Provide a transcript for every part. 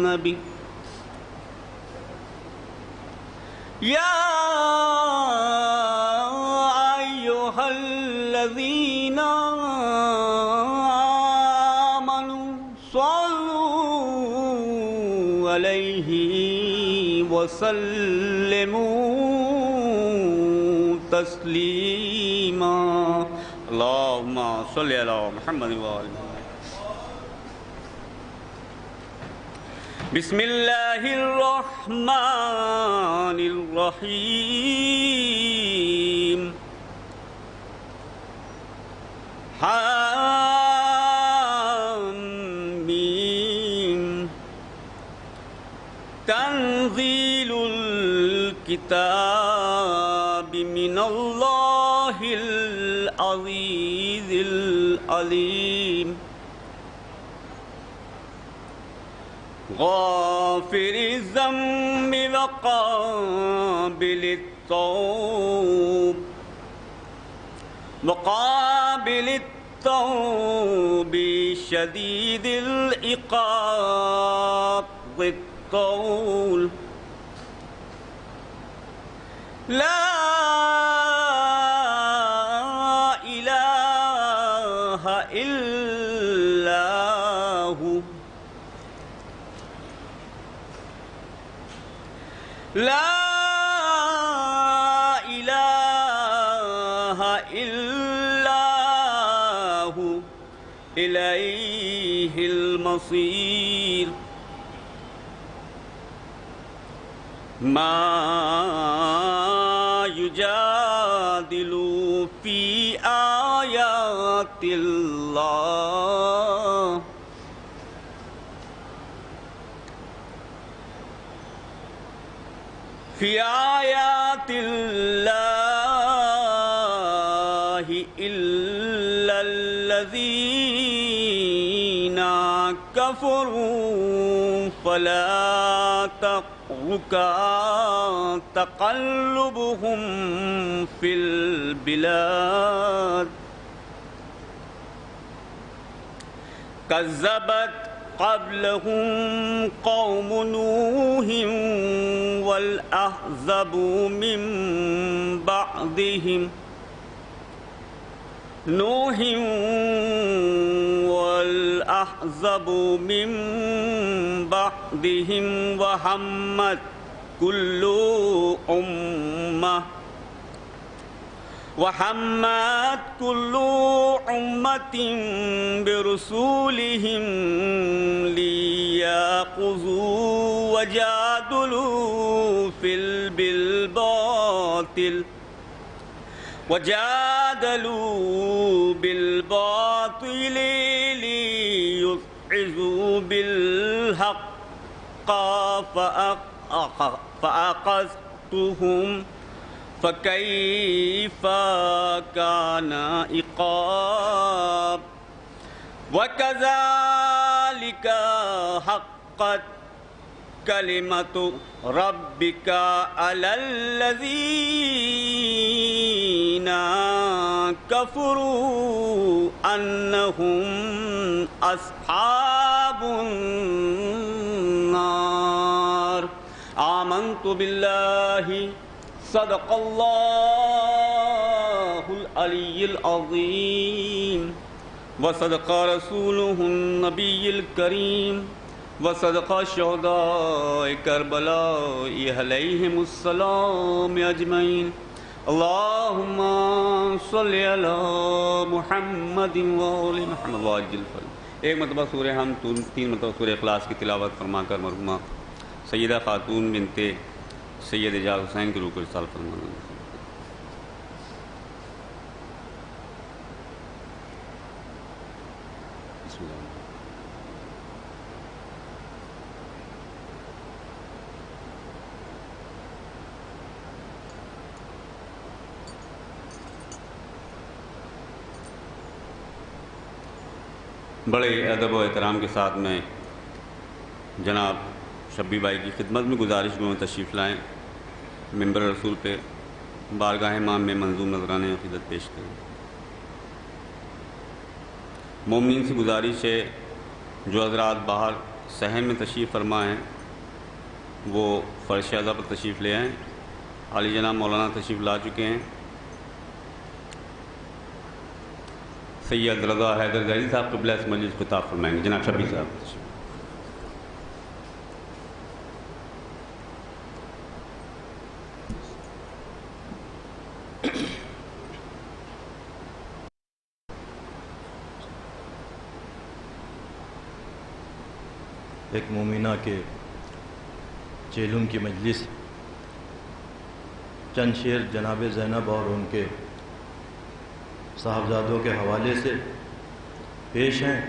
النبي يا أيها الذين آمنوا صلوا عليه وسلموا تسليما اللهم صل على محمد وآل محمد بسم الله الرحمن الرحيم حامیم تنزيل الكتاب من الله العزيز العليم غافر الذنب وقابل التوب شديد العقاب ذي الطول لا إله إلا هو لا إله إلا هو إليه المصير ما يجادل في آيات الله في آيات الله إلا الذين كفروا فلا تغرك تقلبهم في البلاد كذبت قبلهم قوم نوح والأحزاب من بعدهم وهمت كل أمة برسولهم ليأخذوا وجادلوا بالباطل ليدحضوا بالحق فأخذتهم فكيف كان عقاب وكذلك حقت كلمة ربك على الذين كفروا أنهم أصحاب النار آمنت بالله صدق الله العلي العظيم وصدق رسوله النبي الكريم وصدق الشهداء كربلاء عليهم السلام أجمعين اللهم صل على محمد وآل محمد وعجل فرج ایک مرتبہ سورہ ہم 3 مرتبہ سورہ اخلاص کی تلاوت فرما کر مرحومہ سیدہ خاتون بنت سید اعجاز حسین کی روح کو ارسال فرمانا بسم اللہ بڑے ادب و احترام کے ساتھ میں جناب شبی بھائی کی خدمت میں گزارش میں تشریف لائیں، منبر رسول پہ بارگاہ امام میں منظوم نذرانہ عقیدت پیش کریں۔ مومنین سے گزارش ہے جو حضرات باہر صحن میں تشریف فرما ہیں وہ فرش اعظم پر تشریف لے آئیں۔ عالی جناب مولانا تشریف لا چکے ہیں۔ سید رضا حیدر ظاہری صاحب قبلہ اس مجلس کو خطاب فرمائیں گے۔ جناب شبیر صاحب تشریف۔ ایک مومنہ کے چیلم کی مجلس، چند شعر جناب زینب اور ان کے صاحبزادوں کے حوالے سے پیش ہیں۔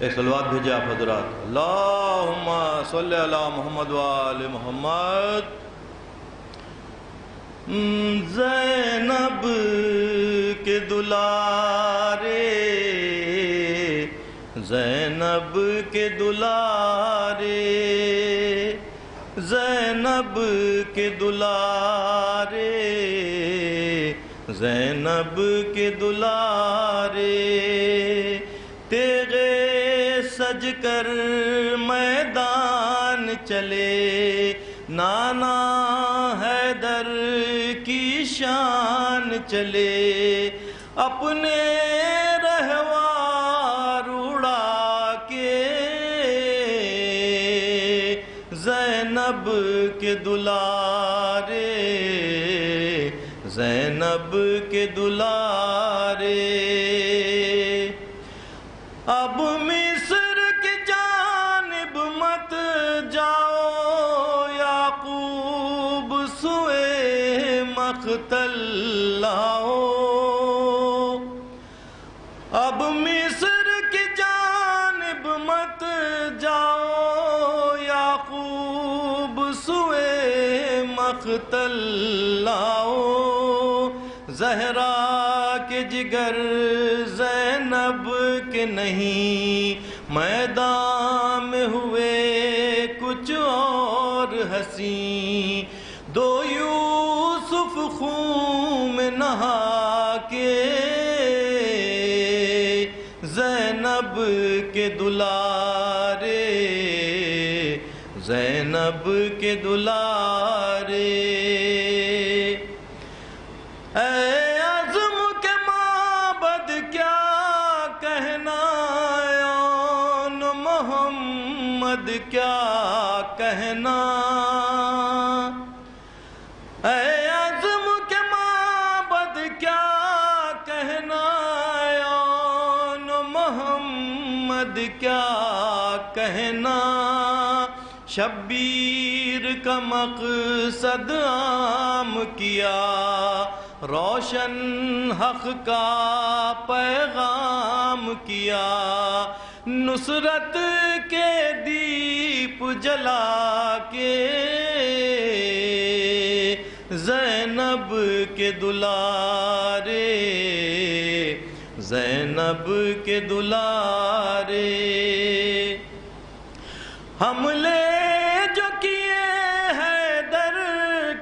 ایک صلوات بھیجے آپ حضرات۔ اللہم صلی علی محمد وآل محمد۔ زینب کے دلارے، زینب کے دلارے، زینب کے دلارے، زینب کے دلارے، تیغے سج کر میدان چلے، نانا حیدر کی شان چلے، اپنے رہوار اڑا کے، زینب کے دلارے، زینب کے دلارے۔ اب مصر کی جانب مت جاؤ، یعقوب سوئے مقتل لاؤ، اب مصر کی جانب مت جاؤ، یعقوب سوئے مقتل لاؤ، زہرا کے جگر زینب کے نہیں، میدان میں ہوئے کچھ اور حسین، دو یوسف خون میں نہا کے، زینب کے دلارے، زینب کے دلارے۔ اے عزم کے معبد کیا کہنا، آن محمد کیا کہنا، اے عزم کے معبد کیا کہنا، آن محمد کیا کہنا، شبیر کا مقصد عام کیا، روشن حق کا پیغام کیا، نصرت کے دیپ جلا کے، زینب کے دلارے، زینب کے دلارے۔ حملے جو کیے حیدر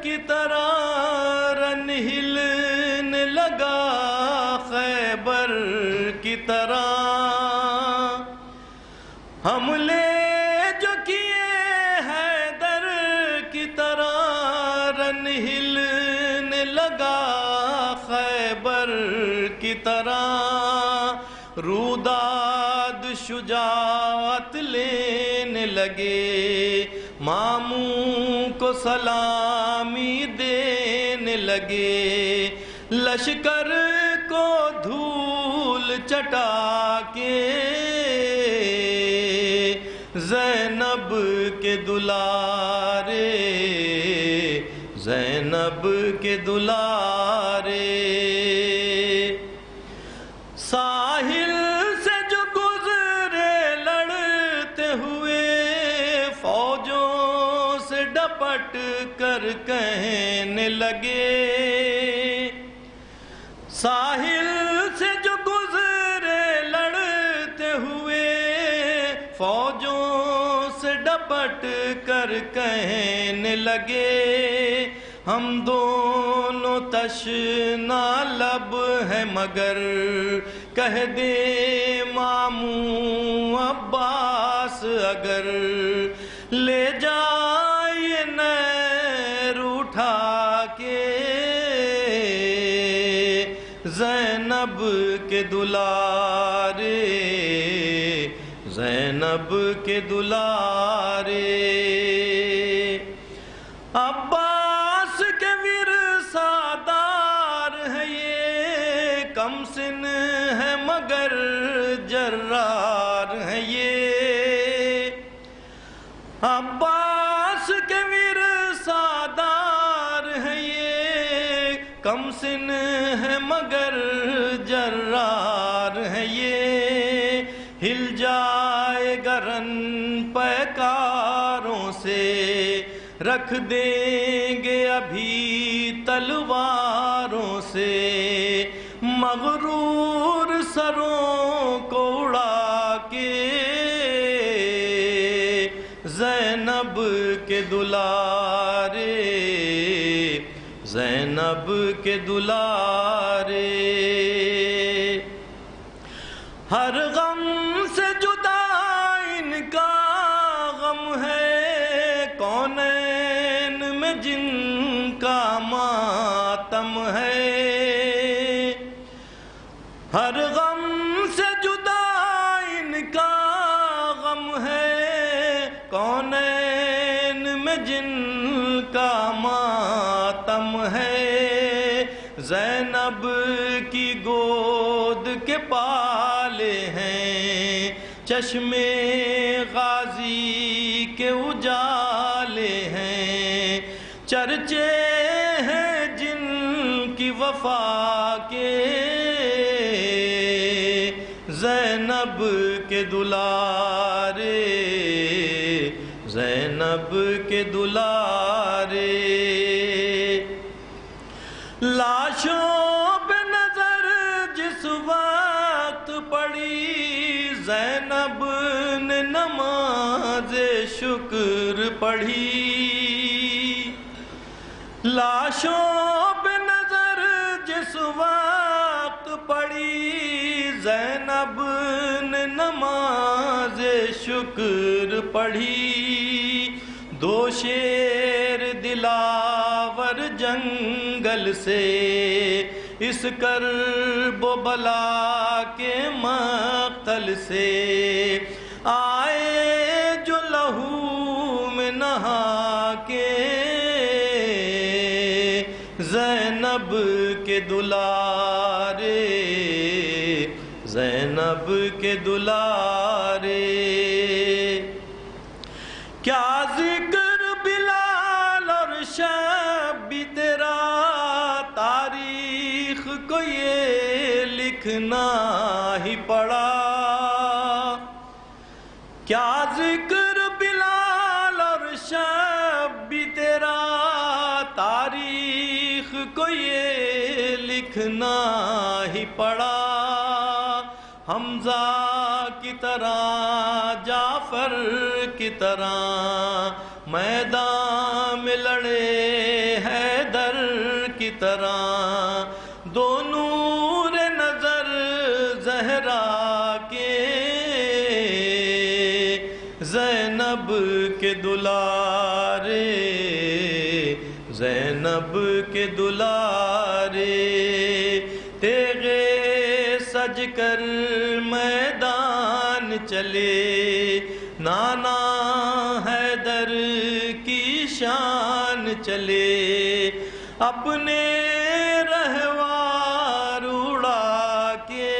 کی طرح، رن ہلنے لگا خیبر کی طرح، حملے جو کیے حیدر کی طرح، رن ہلنے لگا خیبر کی طرح، روداد شجاعت لینے لگے، ماموں کو سلامی دینے لگے، لشکر کو دھول چٹا کے، زینب کے دلارے، زینب کے دلارے۔ ساحل سے جو گزرے لڑتے ہوئے، فوجوں سے ڈپٹ کر کہنے لگے، ساحل سے جو گزرے لڑتے ہوئے، فوجوں سے ڈپٹ کر کہنے لگے، ہم دونوں تشنا لب ہیں مگر، کہہ دے ماموں عباس اگر لے جائے نیر اٹھا کے زینب کے دلارے زینب کے دلارے عباس کے ورثادار ہے یہ کم سن ہے مگر جرار ہے یہ عباس کے ورثادار ہے یہ کم سن ہے مگر جرار ہے یہ ہل جائے گا رن پیکاروں سے رکھ دیں گے ابھی تلواروں سے مغرور سروں کو اڑا کے زینب کے دلارے زینب کے دلارے ہر غم سے جدا ان کا غم ہے کونین میں جن کا ماتم ہے ہر غم سے جدا ان کا غم ہے کونین میں جن کا ماتم ہے زینب کی گود کے پالے ہیں چشمے غازی کے اجالے ہیں چرچے ہیں جن کی وفا کے زینب کے دلارے زینب کے دلارے لاشوں پہ نظر جس وقت پڑی زینب نے نماز شکر پڑھی لاشوں پہ نظر جس وقت پڑی زینب نے نماز شکر پڑھی دو شیر دلاور جنگل سے اس کرب و بلا کے مقتل سے آئے جو لہو میں نہا کے زینب کے دلارے زینب کے دلارے کیا ذکر بلال اور شب بھی تیرا تاریخ کو یہ لکھنا ہی پڑا کیا ذکر بلال اور شب بھی تیرا تاریخ کو یہ لکھنا ہی پڑا حمزہ کی طرح جعفر کی طرح میدان میں لڑے حیدر کی طرح دو نور نظر زہرا کے زینب کے دلارے زینب کے دلارے تیغے سج کر میدان چلے نانا حیدر کی شان چلے اپنے رہوار اڑا کے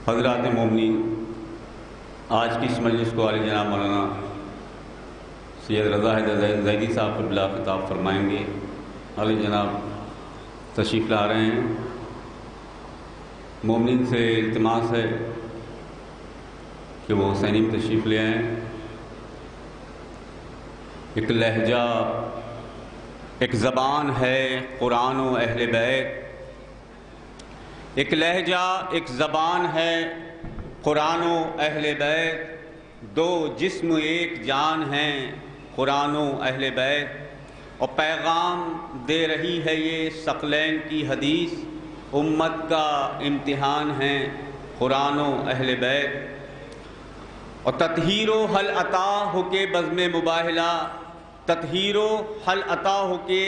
حضرات مومنین، آج کی اس مجلس کو عالی جناب مولانا سید رضا حیدر زیدی صاحب کو بلا خطاب فرمائیں گے۔ عالی جناب تشریف لا رہے ہیں۔ مومنین سے التماس ہے کہ وہ حسینی میں تشریف لے آئیں ایک لہجہ، ایک زبان ہے قرآن و اہل بیت. ایک لہجہ، ایک زبان ہے قرآن و اہل بیت. دو جسم ایک جان ہیں قرآن و اہل بیت. اور پیغام دے رہی ہے یہ ثقلین کی حدیث، امت کا امتحان ہے قرآن و اہل بیت. اور تطہیر و حل عطا ہو کے بزم مباہلہ، تطہیر و حل عطا ہو کے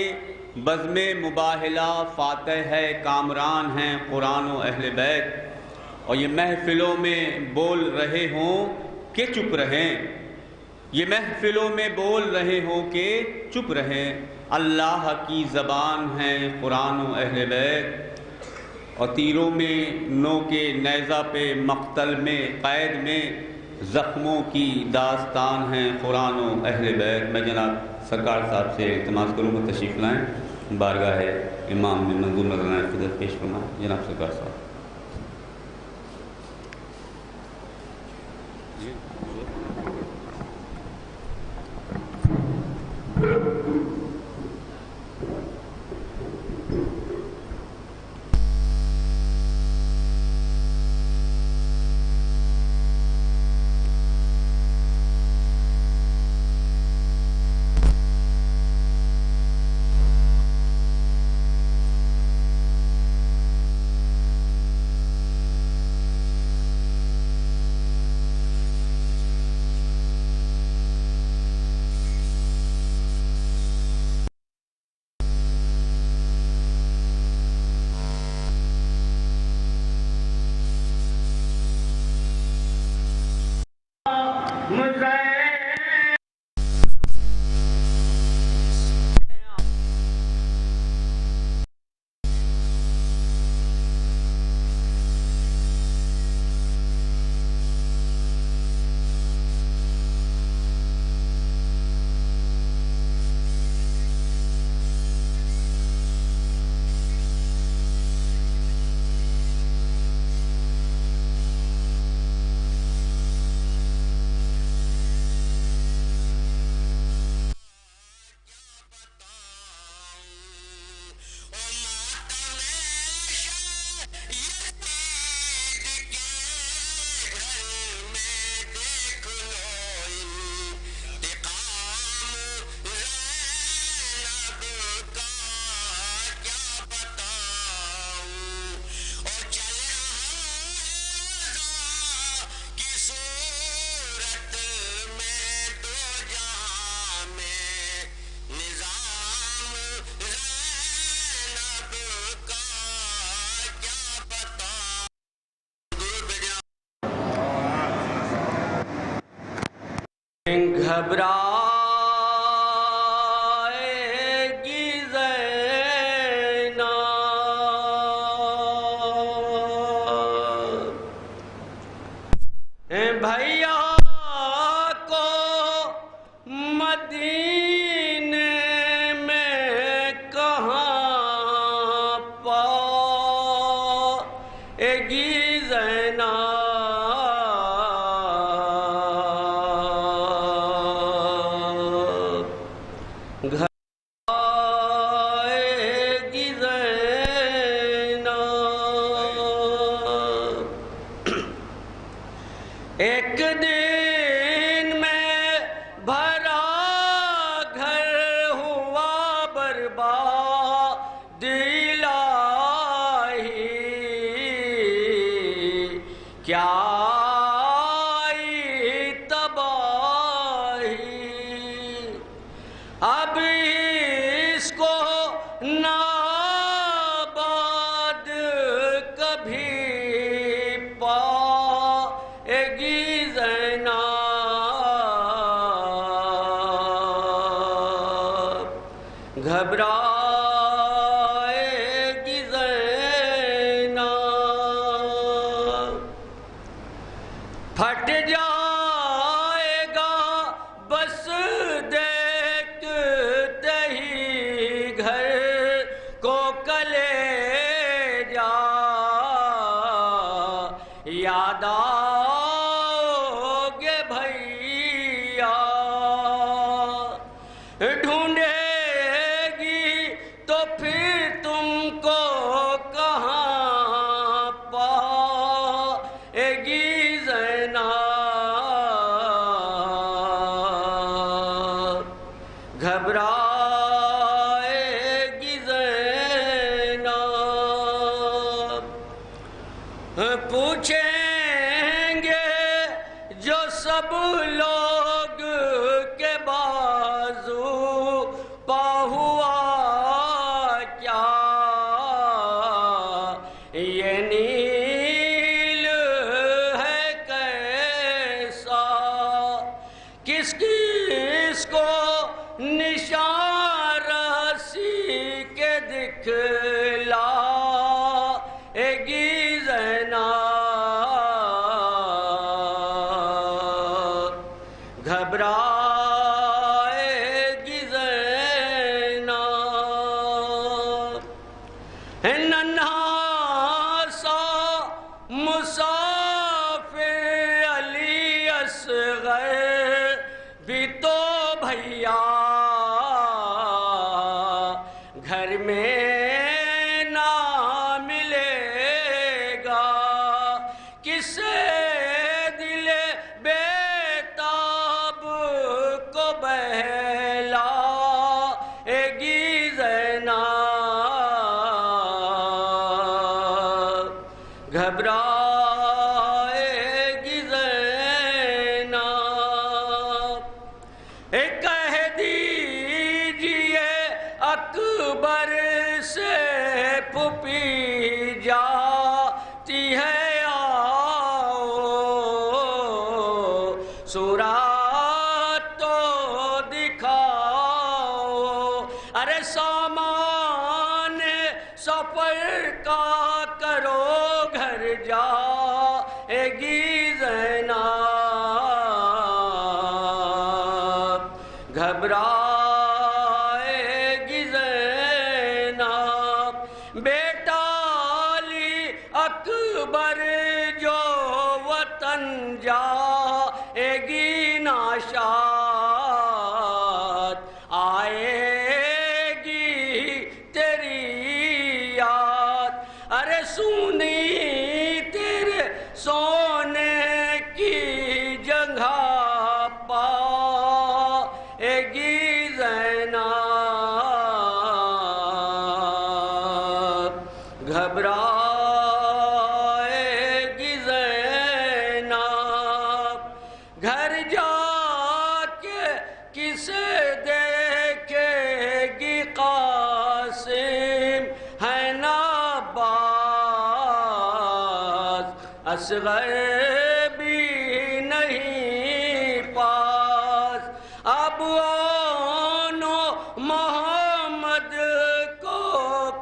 بزم مباہلہ، فاتح ہے کامران ہیں قرآن و اہل بیت. اور یہ محفلوں میں بول رہے ہوں کہ چپ رہیں، یہ محفلوں میں بول رہے ہوں کہ چپ رہیں، اللہ کی زبان ہے قرآن و اہل بیت. اور تیروں میں نو کے نیزہ پہ، مقتل میں قید میں زخموں کی داستان ہے قرآن و اہل بیت. میں جناب سرکار صاحب سے التماس کروں گا تشریف لائیں، بارگاہ امام میں منظور نظرانہ خدمت پیش فرمائیں. جناب سرکار صاحب. گھبرائے گی زینب بھیا کو مدینے میں کہاں پائے گی زینب. ایک دن میں بھرا گھر ہوا برباد الہی، کیا آئی تباہی. اب اس کو ناباد کبھی پائے گی زینب، گھبرائے گی زینب. پھٹ جائے گا بس دیکھتے ہی گھر کو کلیجہ، یاد آؤگے بھیا ڈھونڈے گی تو پھر تم کو کہاں پائے گی زینب گھبرائے گی زینب پوچھیں گے جو سب لوگ کے بازو پا ہوا کیا یہ نیل ہے کیسا کس کس کو نشان رسی کے دکھلائے گی زینب گھبرائے گی زینب ننھا سا مسافر علی اصغر بھی تو بھیا گھر میں نہ ملے گا کسے دل بیتاب کو بہلائے گی زینب گھبرائے گی زینب کہہ دیجئے اکبر سے پھوپھی جاتی ہے آؤ صورت تو دکھاؤ ارے سامان سفر کا کرو گھر جائے گی زینب گھبرائے گی زینب بیٹا علی اکبر جو وطن جائے گی ناشاد آئے گی تیری یاد ارے سونی تیرے سونے کی جگہ پائے گی زینب گھبرائے گی زینب گھر جا کے کسے دیکھے گی قاسم ہے نا باز اصغر بھی نہیں پاس اب آنو محمد کو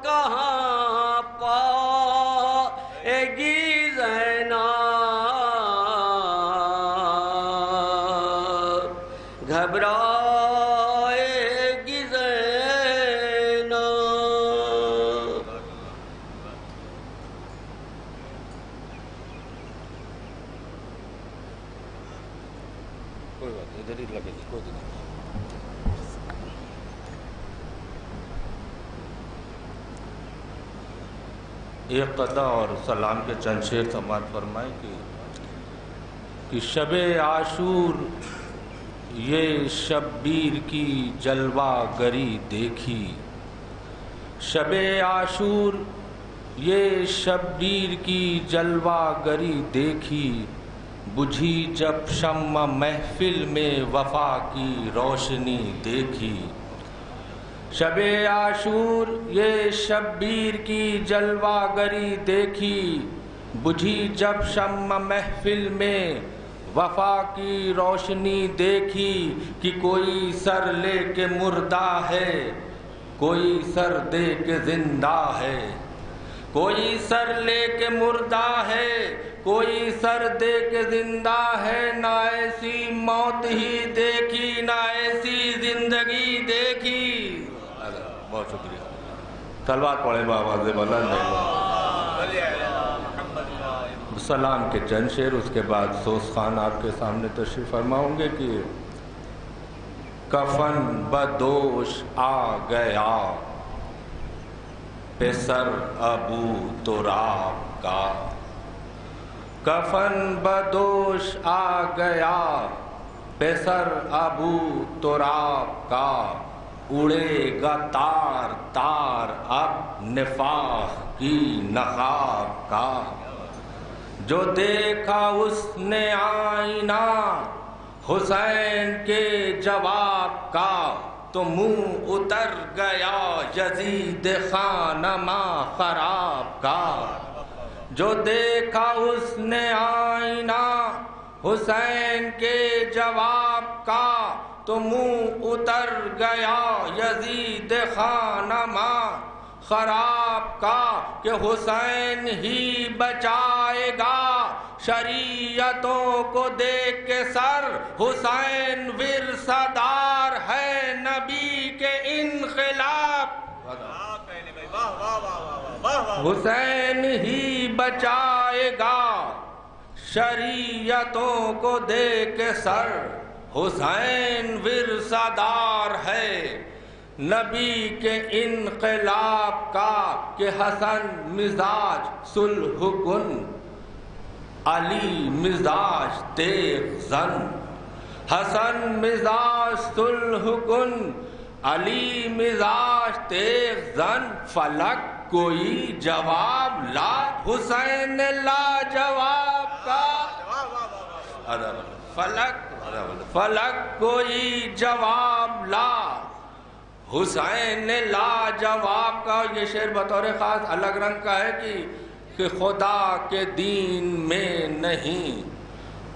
کہاں پائے گی زینب گھبرائے گی زینب کوئی بات ادھر ہی لگے گی کوئی دقت ایک قطع اور سلام کے چند شعر سماعت فرمائیں کہ شب عاشور یہ شبیر کی جلوہ گری دیکھی شب عاشور یہ شبیر کی جلوہ گری دیکھی بجھی جب شمع محفل میں وفا کی روشنی دیکھی شب عاشور یہ شبیر کی جلوہ گری دیکھی بجھی جب شمع محفل میں وفا کی روشنی دیکھی کہ کوئی سر لے کے مردہ ہے کوئی سر دے کے زندہ ہے کوئی سر لے کے مردہ ہے کوئی سر دے کے زندہ ہے نہ ایسی موت ہی دیکھی نہ ایسی زندگی دیکھی بہت شکریہ تلوار پڑھے بآواز بلند سلام کے چند شعر اس کے بعد سوز خان آپ کے سامنے تشریف فرما ہوں گے کہ کفن بدوش آ گیا پسر ابو تراب کا، کفن بدوش آ گیا پسر ابو تراب کا، اڑے گا تار تار اب نفاق کی نقاب کا، جو دیکھا اس نے آئینہ حسین کے جواب کا، تو منہ اتر گیا یزید خانمہ خراب کا، جو دیکھا اس نے آئینہ حسین کے جواب کا، تو منہ اتر گیا یزید خانمہ خراب کا، کہ حسین ہی بچائے گا شریعتوں کو دیکھ کے سر، حسین ورثہ دار ہے نبی کے انقلاب، حسین ہی بچائے گا شریعتوں کو دیکھ کے سر، حسین ورثہ دار ہے نبی کے انقلاب کا، کہ حسن مزاج صلح کن علی مزاج تیغ زن، حسن مزاج صلح کن علی مزاج تیغ زن، فلک کوئی جواب لا حسین لا جواب کا، فلک کوئی جواب لا حسین لا جواب کا۔ یہ شعر بطور خاص الگ رنگ کا ہے کہ خدا کے دین میں نہیں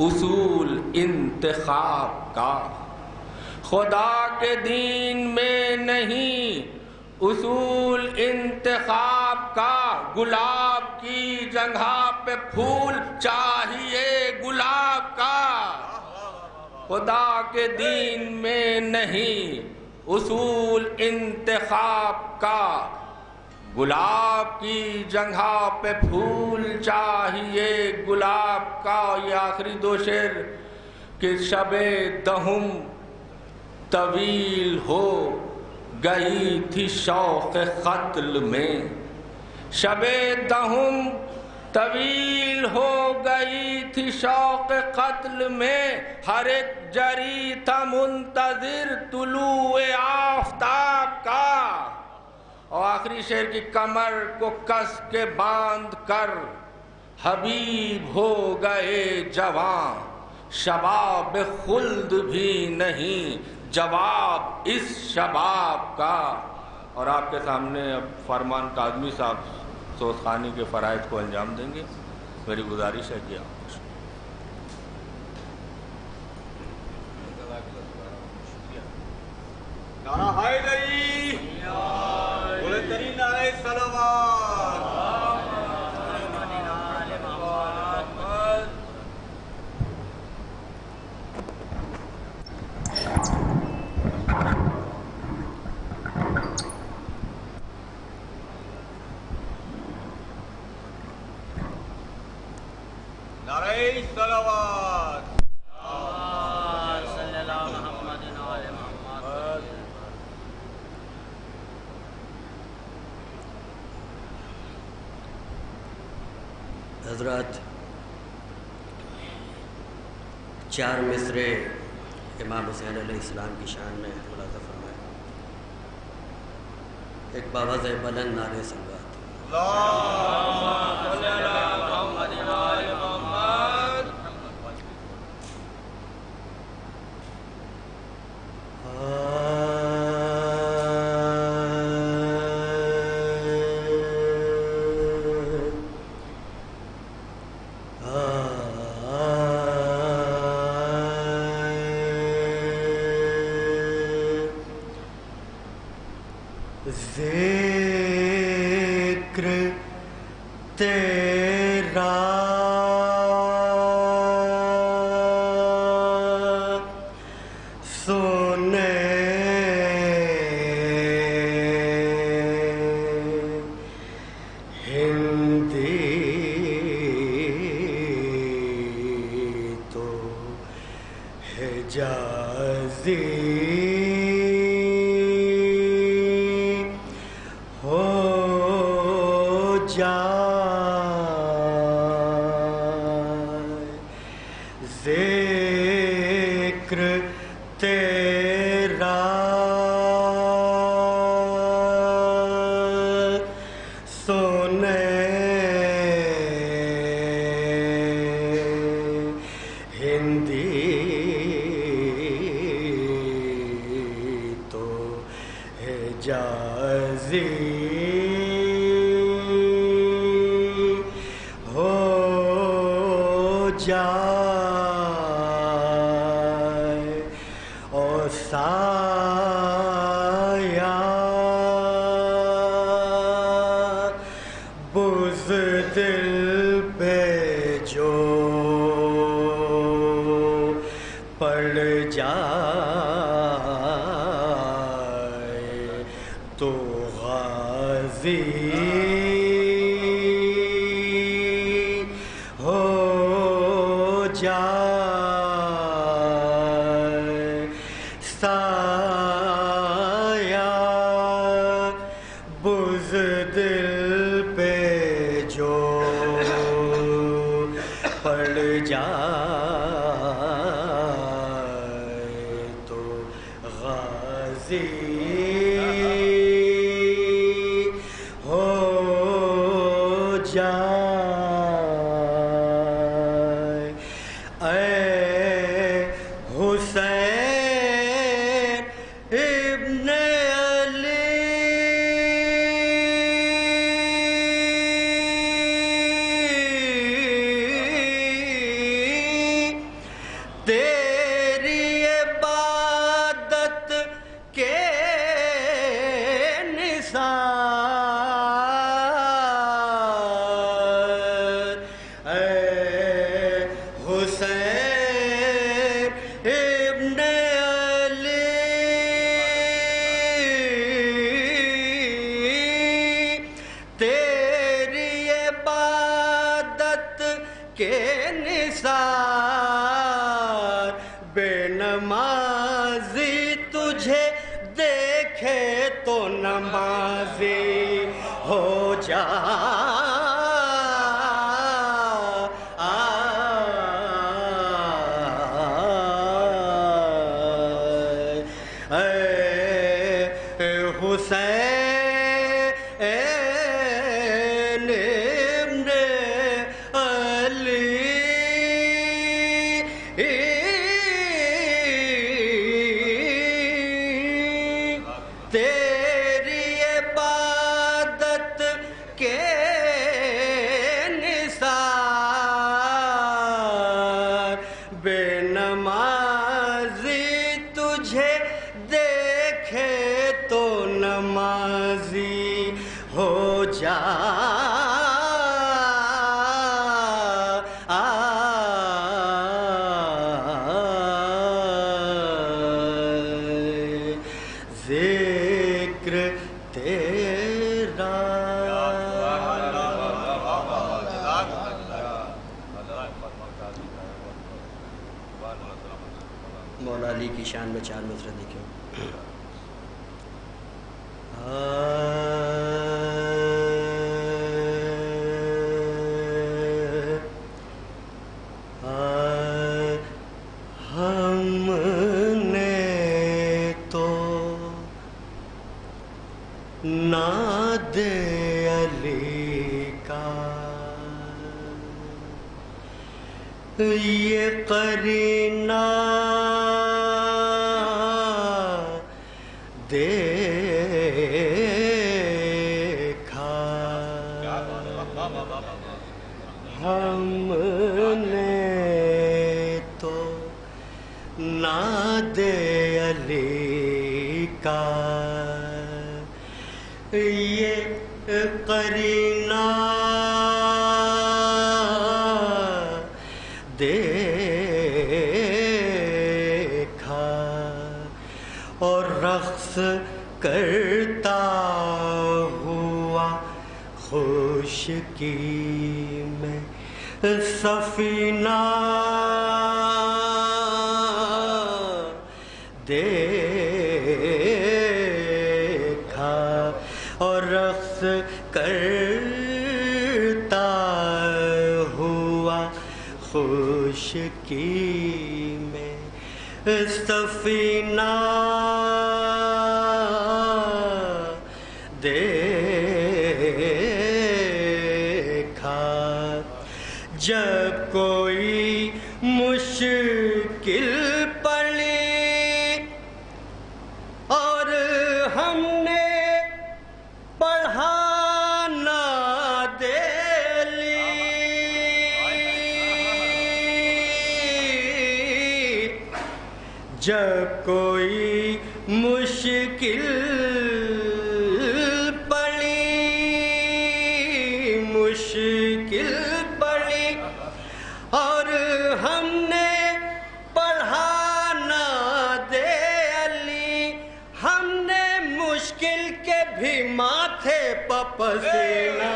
اصول انتخاب کا، خدا کے دین میں نہیں اصول انتخاب کا، گلاب کی جگہ پہ پھول چاہیے گلاب کا، خدا کے دین میں نہیں اصول انتخاب کا، گلاب کی جگہ پہ پھول چاہیے گلاب کا۔ یہ آخری دو شعر کہ شب دہم طویل ہو گئی تھی شوق قتل میں، شب دہم طویل ہو گئی تھی شوق قتل میں، ہر ایک جری تھا منتظر طلوع آفتاب کا، اور آخری شعر کی کمر کو کس کے باندھ کر حبیب ہو گئے جوان، شباب خلد بھی نہیں جواب اس شباب کا۔ اور آپ کے سامنے اب فرمان کاظمی صاحب سوزخانی کے فرائض کو انجام دیں گے۔ میری گزارش ہے کہ آپ نعرہ حیدری، بلند ترین نعرہ صلوات، نعرہ صلوات، صلی اللہ محمد علیہ محمد۔ حضرات، 4 مصرے امام حسین علیہ السلام کی شان میں ملاحظہ فرمائے۔ ایک باوضع بلند نعرہ صلوات۔ اللہم صلی علی محمد وآل محمد۔ ذکر تیرا سنے ہندی تو حجازی ذکر تیرا سنے ہندی تو حجازی ہو جائے اور سایہ بزدل پہ جو پڑ جائے تو غازی ہو جائے سایہ بزدل پہ جو پڑ جائے تو غازی ہو جائے اے حسین ابن علی تیری عبادت کے نثار اے حسین ابن علی تیری عبادت کے نثار بے نمازی تجھے دیکھے تو نمازی ہو جائے اے حسین ابن علی تیری عبادت کے نثار بے نمازی تجھے دیکھے تو نمازی ہو جائے ذکر تیرا مولا علی کی شان میں 4 مصرع لکھے ہم نے تو ناد علی کا یہ قرینہ دیکھا ہم نے تو ناد علی کا یہ قرینہ دیکھا اور رقص کرتا ہوا خشکی میں سفینہ دیکھا اور رقص کرتا ہوا خشکی میں سفینہ دیکھا جب کوئی مشکل پڑی اور ہم نے پڑھانا دے لی جب کوئی مشکل پڑی اور ہم نے پڑھانا دے علی ہم نے مشکل کے بھی ماتھے پسینہ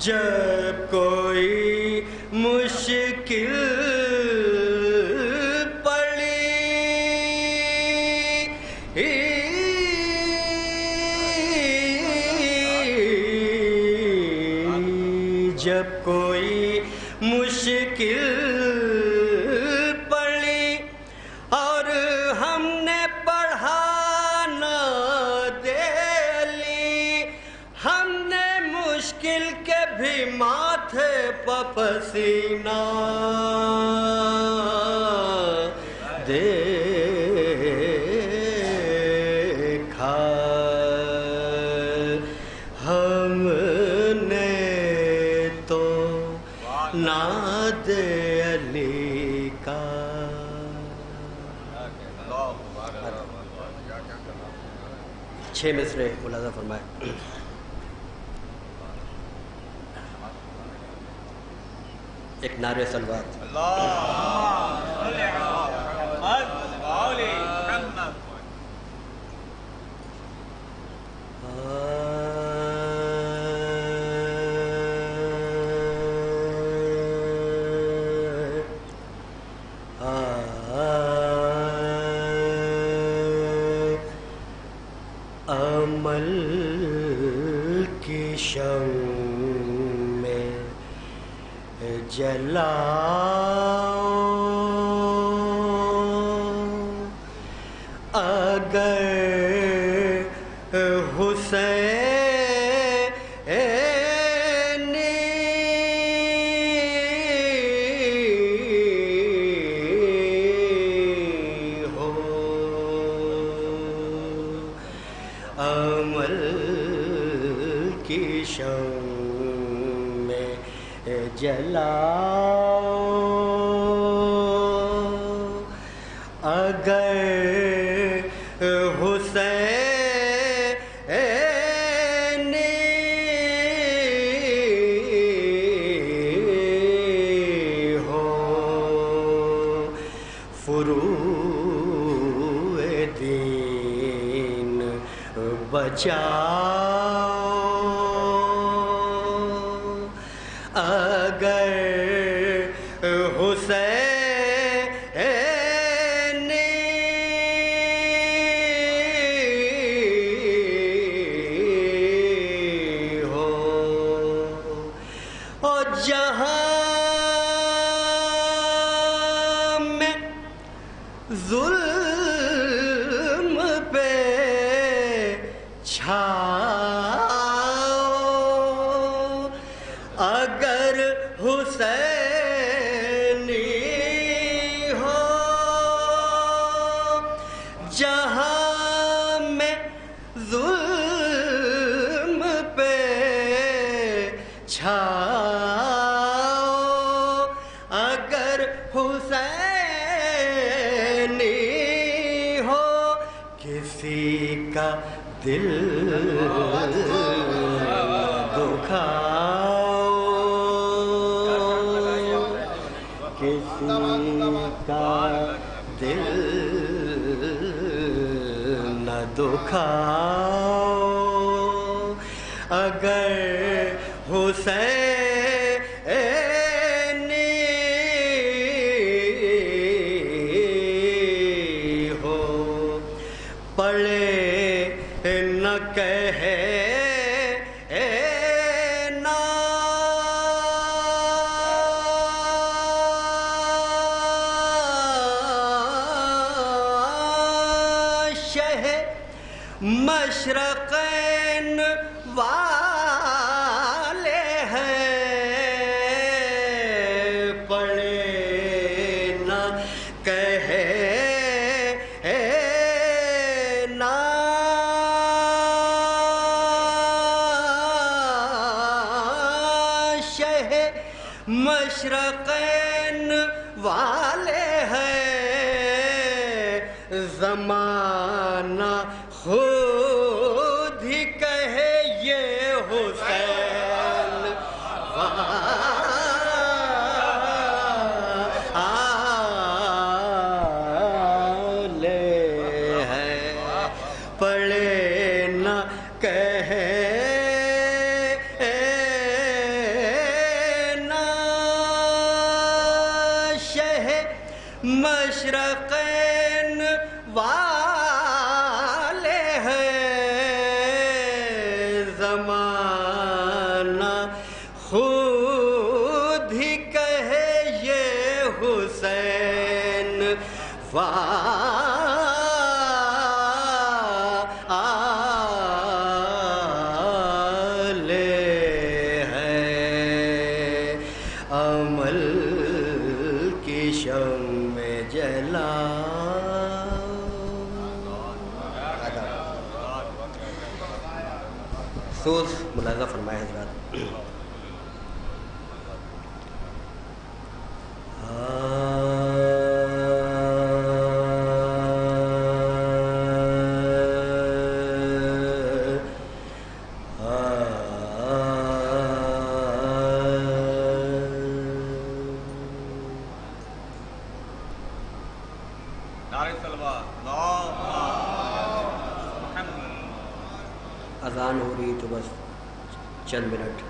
جب کوئی مشکل جب کوئی مشکل پڑی اور ہم نے پڑھانا دے لی ہم نے مشکل کے بھی ماتھے پسینہ دیکھا ہم ناد علی کا چھ مصرے ملاحظہ فرمائے. ایک نعرہ صلوات. عمل کی شمع میں جلاؤ اگر عمل کی شمع میں جلاؤ اگر حسینی ہو فروع دین بچاؤ اگر حسینی ہو اور جہاں میں ظلم پہ چھاؤ اگر حسینی ہو جہاں میں ظلم پہ چھاؤ اگر حسینی ہو کسی کا دل دکھاؤ کسی کا دل نہ دکھاؤ اگر حسینی ہو پڑے نہ کہ مشرقین والے ہیں پڑھے نہ کہے نا شہ مشرقین والے ہیں زمانہ خود ہی کہے یہ حسین والے ہیں پڑھے نہ کہے نا شہ مشرقین والے زمانہ خود ہی کہے یہ حسین والے ہیں عمل کی شمع جلا سوز ملاحظہ فرمائے حضرات اذان ہو رہی تو بس چند منٹ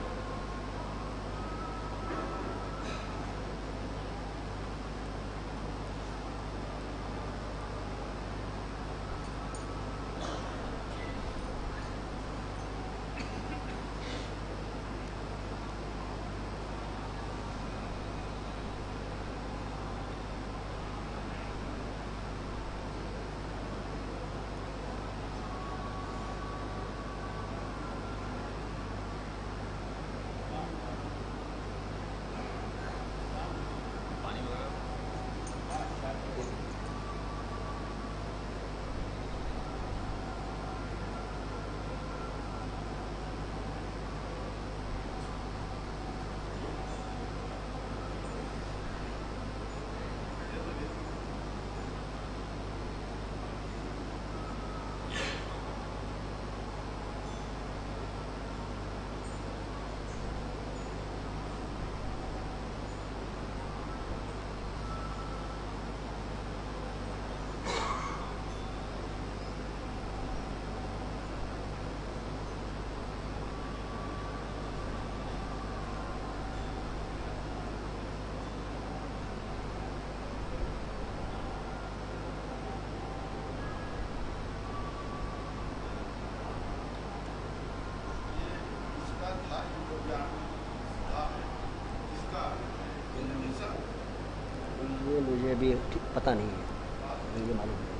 مجھے ابھی پتہ نہیں ہے مجھے معلوم نہیں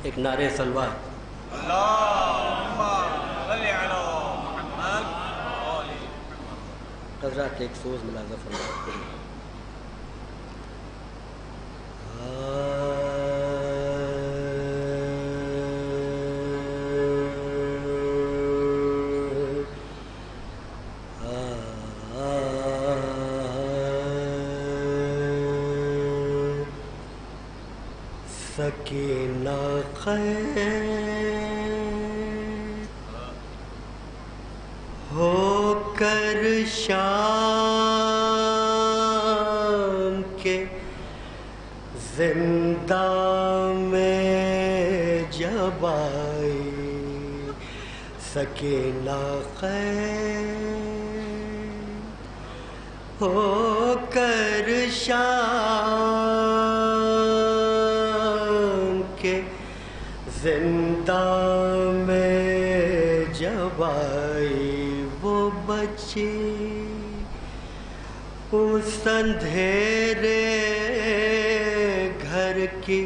ایک نعرہ سلوہ حضرات ایک سوز ملاحظہ فرمائیں. سکینہ خیر ہو کر شام کے زندہ میں جب آئی. سکینہ خیر ہو کر شام کے زندہ میں جب آئی. وہ بچی اس اندھیرے گھر کی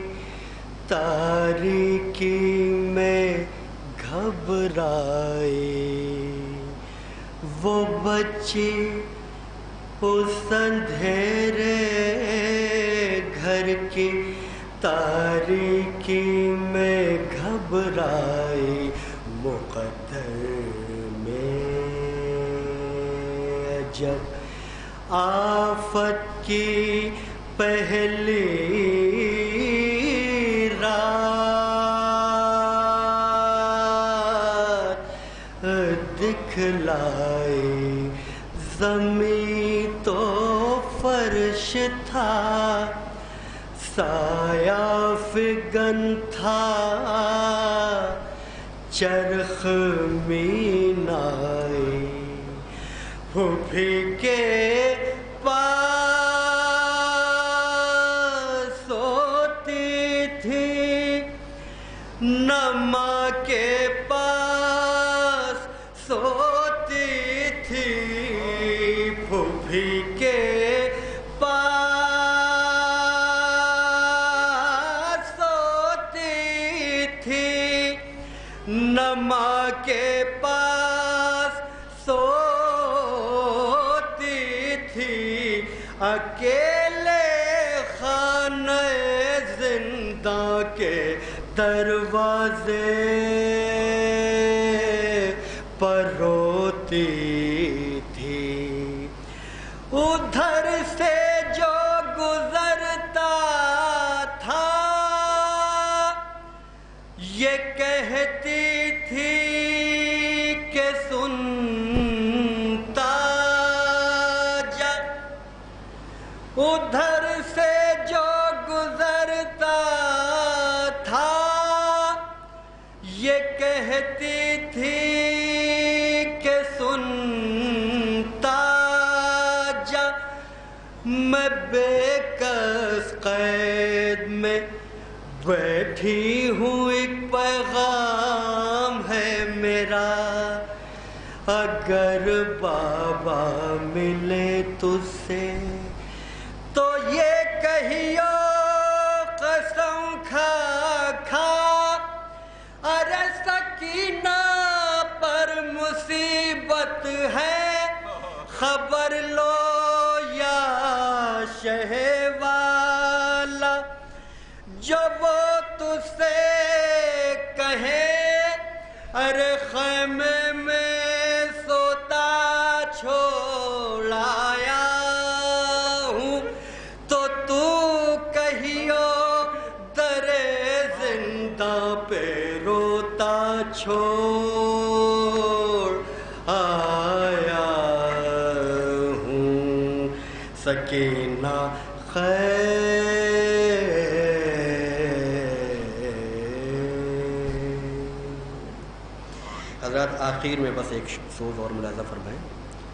تاریکی میں گھبرائی. وہ بچی اس اندھیرے گھر کی تاریکی میں گھبرائی. مقدر میں جب آفت کی پہلی رات دکھلائی. زمین تو فرش تھا سایہ فگن تھا چرخ مینائی. پھوپھی کے پاس سوتی تھی نہ ماں کے پاس سوتی تھی. پھوپھی کے پاس سوتی تھی نہ ماں کے پاس سوتی تھی. اکیلے خانہ زندہ کے دروازے پر روتی تھی. ادھر سے جو گزرتا تھا یہ کہتی تھی کہ سنتا جا. ادھر سے جو گزرتا تھا یہ کہتی تھی کہ سنتا جا. میں بے کس قید میں بیٹھی ہوں ایک پیغام ہے میرا. اگر بابا ملے تجھ سے تو یہ کہیو قسم کھا کھا ارے سکینہ پر مصیبت ہے خبر لو یا شہ والا. جو وہ تجھ سے کہے ارے خیمے میں سوتا چھوڑ آیا ہوں تو تو کہیو در زندہ پہ روتا چھوڑ آیا ہوں. سکینہ حضرات آخر میں بس ایک سوز اور ملاحظہ فرمائیں.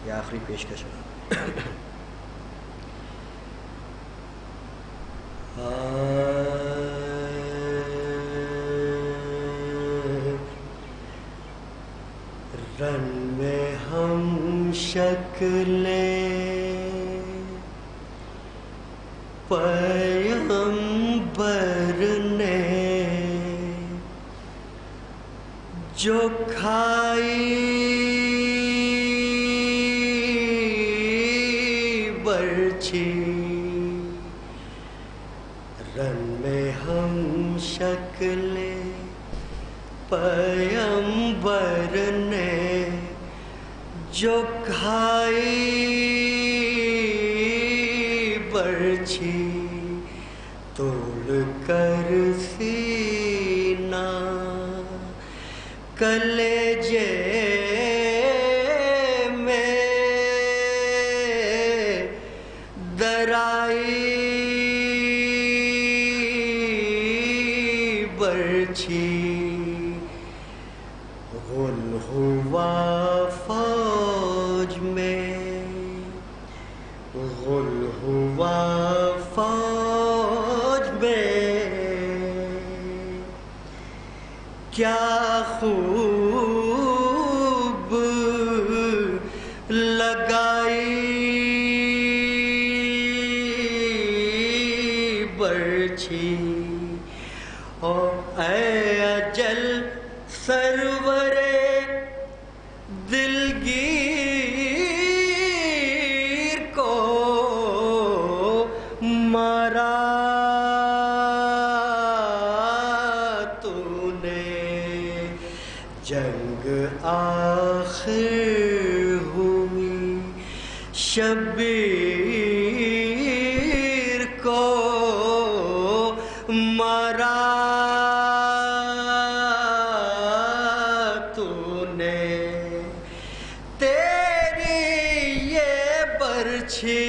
یہ آخری پیشکش ہے. رن میں ہم شکلیں پیغمبر نے جو کھائی برچھی رن میں ہم شکل پیمبر نے جو کھائی برچھی توڑ کر سینہ کلیجے میں درائی برچھی غل ہوا فوج میں غل ہوا فوج میں کیا خوب لگائی برچھی او اے اجل سرور دلگیر کو مارا تو نے جنگ آخر ہوئی شبیر کو مارا تو نے تیری یہ برچھی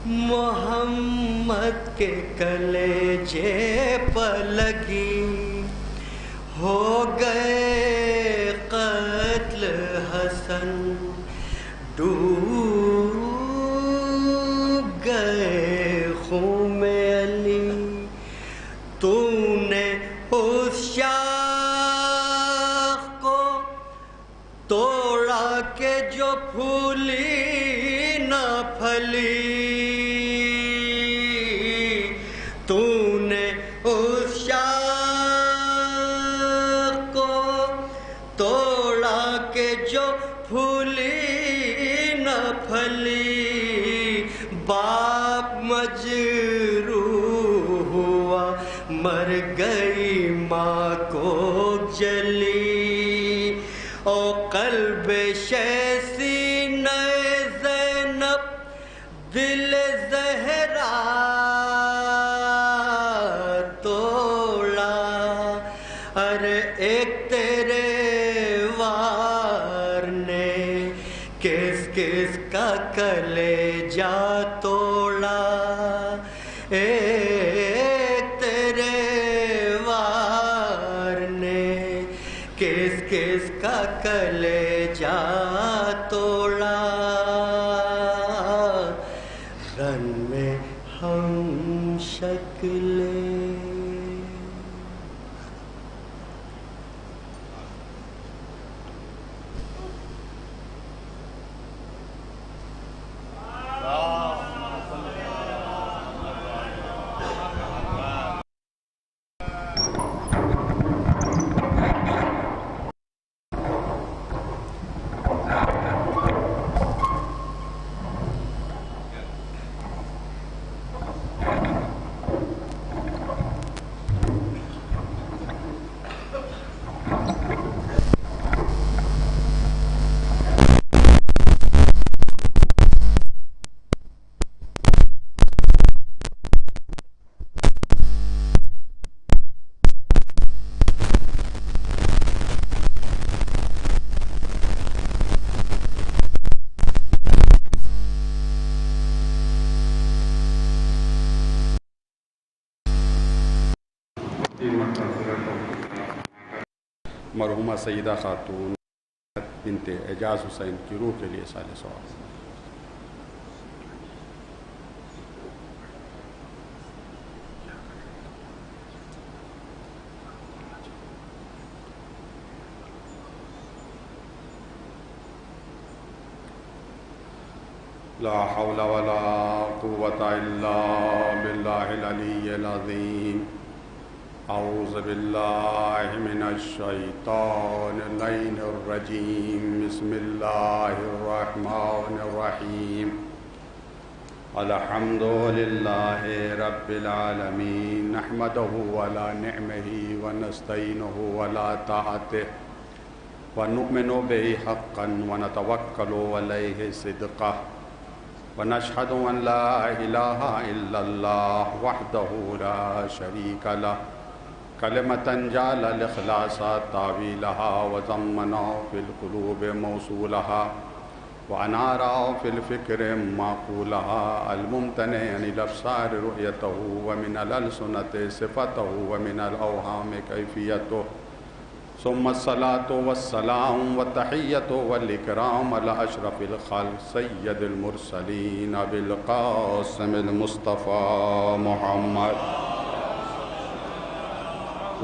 محمد کے کلیجے پر لگی ہو گئے قتل حسن ڈوب گئے خون میں علی تو نے اس شاخ کو توڑا کہ جو پھولی نہ پھلی تو نے اس شاخ کو توڑا کہ جو پھولی نہ پھلی باپ مجروح ہوا مر گئی ماں کو جلی او قلب سینہ زینب دل زہرا توڑا ارے ایک تیرے وار نے کس کس کا کلیجہ توڑا ایک تیرے وار نے کس کس کا کلیجہ توڑا رن میں ہم شکلیں مرحومہ سیدہ خاتون بنت اعجاز حسین کی روح کے لیے سال ثواب. لا حول ولا قوة إلا بالله العلي العظيم. أعوذ بالله من الشيطان اللعين الرجيم بسم الله الرحمن الرحيم الحمد لله رب العالمين نحمده على نعمه ونستعينه على طاعته ونؤمن به حقا ونتوكل عليه صدقا ونشهد أن لا إله إلا الله وحده لا شريك له كلمة جعل الإخلاص تاويلها وضمنا في القلوب موصولها وأنار في الفكر معقولها الممتنع عن الأبصار رؤيته ومن الألسنة صفته ومن الأوهام كيفيته ثم الصلاة والسلام والتحية والإكرام على أشرف الخلق سيد المرسلين أبي القاسم المصطفى محمد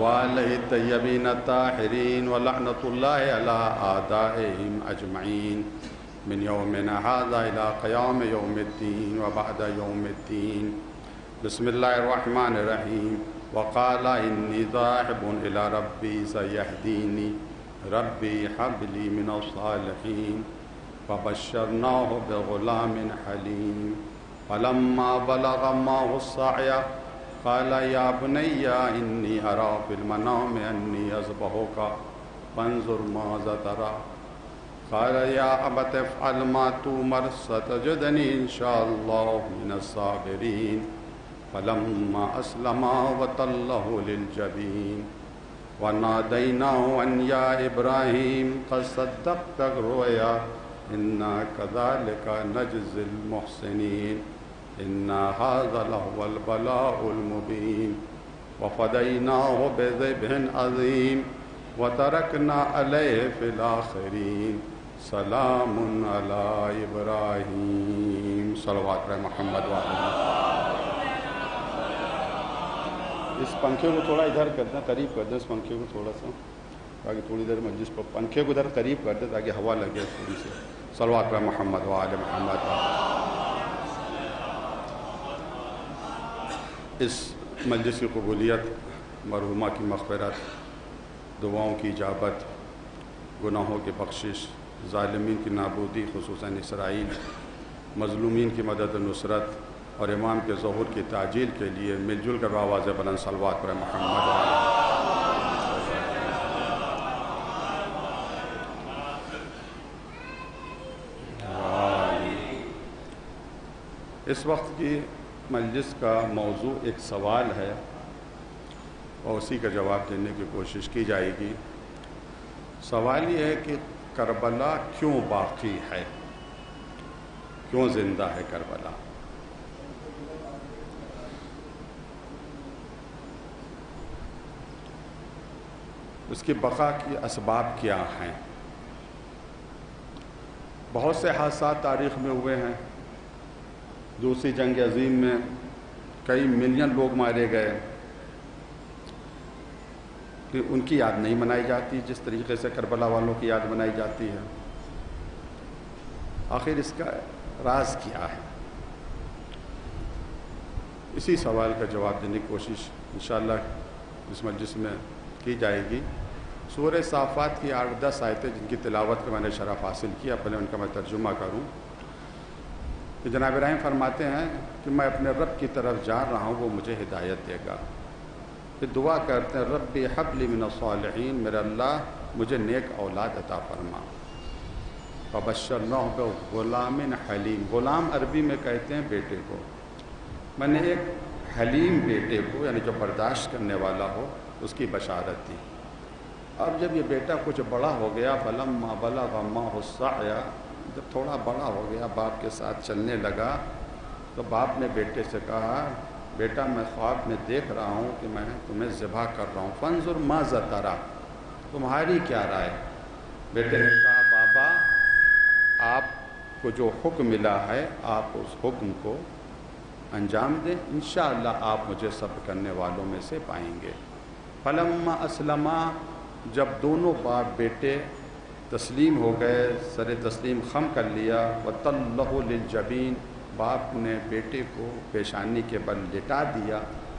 وعليه الطيبين الطاهرين ولعنة الله على أعدائهم أجمعين من يومنا هذا إلى قيام يوم الدين وبعد يوم الدين بسم الله الرحمن الرحيم وقال إني ذاهب إلى ربي سيهديني ربي هب لي من الصالحين فبشرناه بغلام حليم فلما بلغ معه السعي قال يا بني إني أرى في المنام أني أذبحك فانظر ماذا ترى قال يا أبت افعل ما تؤمر ستجدني إن شاء الله من الصابرين فلما أسلما وتله للجبين وناديناه أن يا إبراهيم قد صدقت الرؤيا إنا كذلك نجزي المحسنين إن هذا لهو البلاء المبين وفديناه بذبح عظيم وتركنا عليه في الآخرين سلام على إبراهيم صلوات محمد وعلى اس پنکھے کو تھوڑا ادھر کر دیں قریب کر دیں اس پنکھے کو تھوڑا سا تاکہ تھوڑی دیر مجلس پر پنکھے کو ادھر قریب کر دیں تاکہ ہوا لگے تھوڑی سی صلوات محمد وعلى محمد اس مجلس کی قبولیت مرحومہ کی مغفرت دعاؤں کی اجابت گناہوں کی بخشش ظالمین کی نابودی خصوصاً اسرائیل مظلومین کی مدد و نصرت اور امام کے ظہور کی تعجیل کے لیے مل جل کر آواز بلند صلوات پر محمد اس وقت کی مجلس کا موضوع ایک سوال ہے اور اسی کا جواب دینے کی کوشش کی جائے گی۔ سوال یہ ہے کہ کربلا کیوں باقی ہے، کیوں زندہ ہے کربلا؟ اس کی بقا کی اسباب کیا ہیں؟ بہت سے حادثات تاریخ میں ہوئے ہیں۔ دوسری جنگ عظیم میں کئی ملین لوگ مارے گئے، کہ ان کی یاد نہیں منائی جاتی جس طریقے سے کربلا والوں کی یاد منائی جاتی ہے۔ آخر اس کا راز کیا ہے؟ اسی سوال کا جواب دینے کی کوشش انشاءاللہ اس مجلس میں کی جائے گی۔ سورہ صافات کی 8-10 آیتیں جن کی تلاوت کا میں نے شرف حاصل کیا، پہلے ان کا میں ترجمہ کروں کہ جناب ابراہیم فرماتے ہیں کہ میں اپنے رب کی طرف جا رہا ہوں، وہ مجھے ہدایت دے گا۔ پھر دعا کرتے ہیں ربی حب لی من الصالحین، میرے اللہ مجھے نیک اولاد عطا فرما۔ فبشرناہ بغلام حلیم، غلام عربی میں کہتے ہیں بیٹے کو۔ میں نے ایک حلیم بیٹے کو، یعنی جو برداشت کرنے والا ہو، اس کی بشارت دی۔ اب جب یہ بیٹا کچھ بڑا ہو گیا، فلما بلغ معہ السعی، جب تھوڑا بڑا ہو گیا، باپ کے ساتھ چلنے لگا، تو باپ نے بیٹے سے کہا بیٹا میں خواب میں دیکھ رہا ہوں کہ میں تمہیں ذبح کر رہا ہوں، فانظر ماذا تری، تمہاری کیا رائے؟ بیٹے نے کہا بابا آپ کو جو حکم ملا ہے آپ اس حکم کو انجام دیں، انشاءاللہ آپ مجھے صبر کرنے والوں میں سے پائیں گے۔ فلما اسلما، جب دونوں باپ بیٹے تسلیم ہو گئے، سر تسلیم خم کر لیا، وَتَلَّهُ لِلْجَبِينِ، باپ نے بیٹے کو پیشانی کے بل لٹا دیا،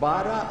12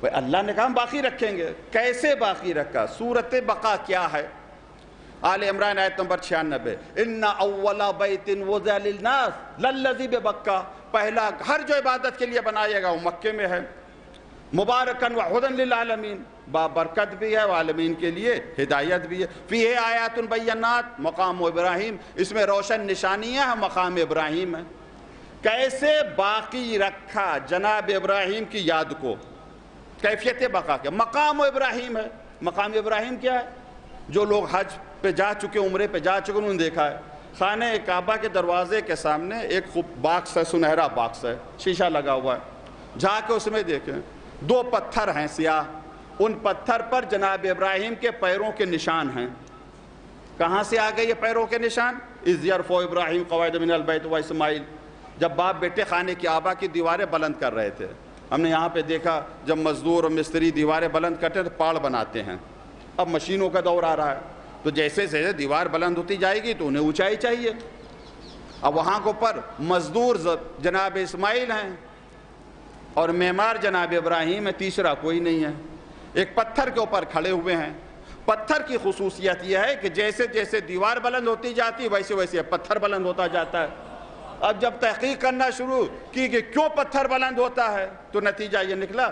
بھئی اللہ نے کہا ہم باقی رکھیں گے. کیسے باقی رکھا؟ سورۃ بقا کیا ہے؟ آل عمران آیت نمبر 96. ان اول بیت وضع للناس للذی ببکہ، پہلا گھر جو عبادت کے لیے بنایا گا وہ مکے میں ہے. مبارکن وہدی للعالمین، بابرکت بھی ہے عالمین کے لیے ہدایت بھی ہے. فیہ آیات بینات مقام ابراہیم، اس میں روشن نشانیاں ہیں، مقام ابراہیم ہے. کیسے باقی رکھا جناب ابراہیم کی یاد کو؟ کیفیت بقا کیا؟ مقام ابراہیم ہے. مقام ابراہیم کیا ہے؟ جو لوگ حج پہ جا چکے، عمرے پہ جا چکے، انہوں نے دیکھا ہے خانہ کعبہ کے دروازے کے سامنے ایک خوب باکس ہے، سنہرا باکس ہے، شیشہ لگا ہوا ہے. جا کے اس میں دیکھیں 2 پتھر ہیں سیاہ، ان پتھر پر جناب ابراہیم کے پیروں کے نشان ہیں. کہاں سے آ گئے یہ پیروں کے نشان؟ اذ یرفع ابراہیم قواعد من البیت و اسماعیل، جب باپ بیٹے خانہ کعبہ کی دیواریں بلند کر رہے تھے. ہم نے یہاں پہ دیکھا جب مزدور اور مستری دیواریں بلند کرتے ہیں تو پاڑ بناتے ہیں. اب مشینوں کا دور آ رہا ہے تو جیسے جیسے دیوار بلند ہوتی جائے گی تو انہیں اونچائی چاہیے. اب وہاں کے اوپر مزدور جناب اسماعیل ہیں اور معمار جناب ابراہیم ہے، تیسرا کوئی نہیں ہے. ایک پتھر کے اوپر کھڑے ہوئے ہیں. پتھر کی خصوصیت یہ ہے کہ جیسے جیسے دیوار بلند ہوتی جاتی ہے ویسے ویسے پتھر بلند ہوتا جاتا ہے. اب جب تحقیق کرنا شروع کی کہ کیوں پتھر بلند ہوتا ہے تو نتیجہ یہ نکلا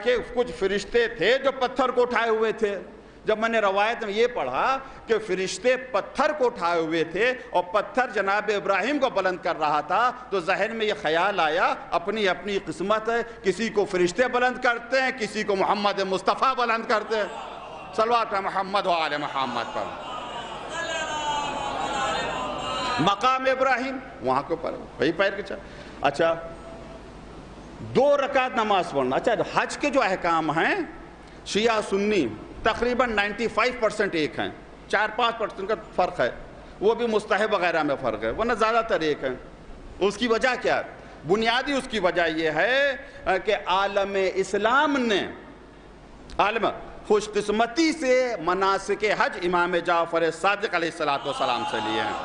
کہ کچھ فرشتے تھے جو پتھر کو اٹھائے ہوئے تھے. جب میں نے روایت میں یہ پڑھا کہ فرشتے پتھر کو اٹھائے ہوئے تھے اور پتھر جناب ابراہیم کو بلند کر رہا تھا تو ذہن میں یہ خیال آیا اپنی اپنی قسمت ہے، کسی کو فرشتے بلند کرتے ہیں، کسی کو محمد مصطفیٰ بلند کرتے ہیں. صلوات محمد و آل محمد پر. مقام ابراہیم وہاں کے اوپر وہی پیر کے چل. اچھا 2 رکعت نماز پڑھنا. اچھا حج کے جو احکام ہیں شیعہ سنی تقریباً 95% ایک ہیں، 4-5% کا فرق ہے، وہ بھی مستحب وغیرہ میں فرق ہے، ورنہ زیادہ تر ایک ہیں. اس کی وجہ کیا ہے؟ بنیادی اس کی وجہ یہ ہے کہ عالم اسلام نے عالم خوش قسمتی سے مناسک حج امام جعفر صادق علیہ السلام سے لیے ہیں،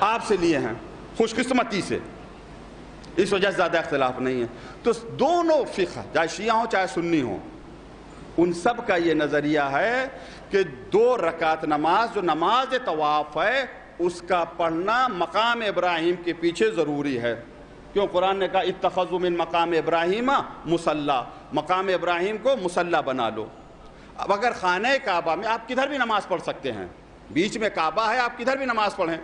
آپ سے لیے ہیں خوش قسمتی سے. اس وجہ سے زیادہ اختلاف نہیں ہے. تو دونوں فقہ چاہے شیعہ ہوں چاہے سنی ہوں ان سب کا یہ نظریہ ہے کہ 2 رکعت نماز جو نماز طواف ہے اس کا پڑھنا مقام ابراہیم کے پیچھے ضروری ہے. کیوں؟ قرآن نے کہا اتخذوا من مقام ابراہیم مصلی، مقام ابراہیم کو مصلی بنا لو. اب اگر خانہ کعبہ میں آپ کدھر بھی نماز پڑھ سکتے ہیں، بیچ میں کعبہ ہے، آپ کدھر بھی نماز پڑھیں،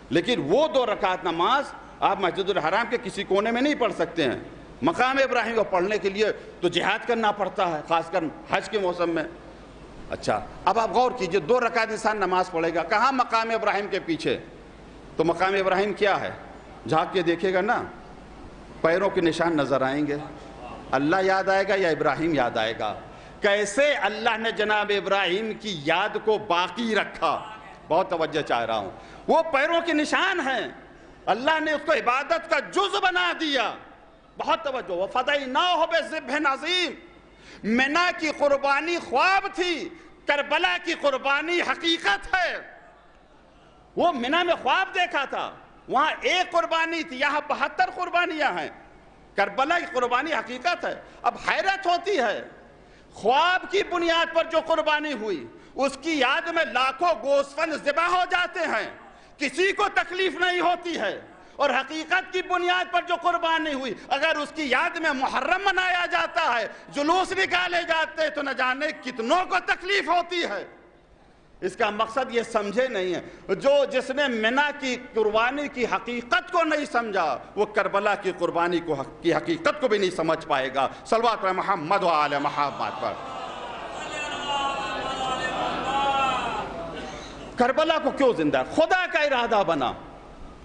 لیکن وہ 2 رکعت نماز آپ مسجد الحرام کے کسی کونے میں نہیں پڑھ سکتے ہیں. مقام ابراہیم کو پڑھنے کے لیے تو جہاد کرنا پڑتا ہے، خاص کر حج کے موسم میں. اچھا اب آپ غور کیجئے 2 رکعت انسان نماز پڑھے گا کہاں؟ مقام ابراہیم کے پیچھے. تو مقام ابراہیم کیا ہے؟ جھانک کے دیکھے گا نا، پیروں کے نشان نظر آئیں گے. اللہ یاد آئے گا یا ابراہیم یاد آئے گا؟ کیسے اللہ نے جناب ابراہیم کی یاد کو باقی رکھا؟ بہت توجہ چاہ رہا ہوں. وہ پیروں کے نشان ہیں، اللہ نے اس کو عبادت کا جز بنا دیا. بہت توجہ. وَفَدَيْنَاهُ بِذِبْحٍ عَظِيمٍ، منی کی قربانی خواب تھی، کربلا کی قربانی حقیقت ہے. وہ منی میں خواب دیکھا تھا، وہاں ایک قربانی تھی، یہاں 72 قربانیاں ہیں. کربلا کی قربانی حقیقت ہے. اب حیرت ہوتی ہے خواب کی بنیاد پر جو قربانی ہوئی اس کی یاد میں لاکھوں گوسفند ذبح ہو جاتے ہیں، کسی کو تکلیف نہیں ہوتی ہے. اور حقیقت کی بنیاد پر جو قربانی ہوئی اگر اس کی یاد میں محرم منایا جاتا ہے، جلوس نکالے جاتے تو نہ جانے کتنوں کو تکلیف ہوتی ہے. اس کا مقصد یہ سمجھے نہیں ہے. جس نے منی کی قربانی کی حقیقت کو نہیں سمجھا وہ کربلا کی قربانی کی حقیقت کو بھی نہیں سمجھ پائے گا. صلوات محمد و آل محمد پر. کربلا کو کیوں زندہ؟ خدا کا ارادہ بنا،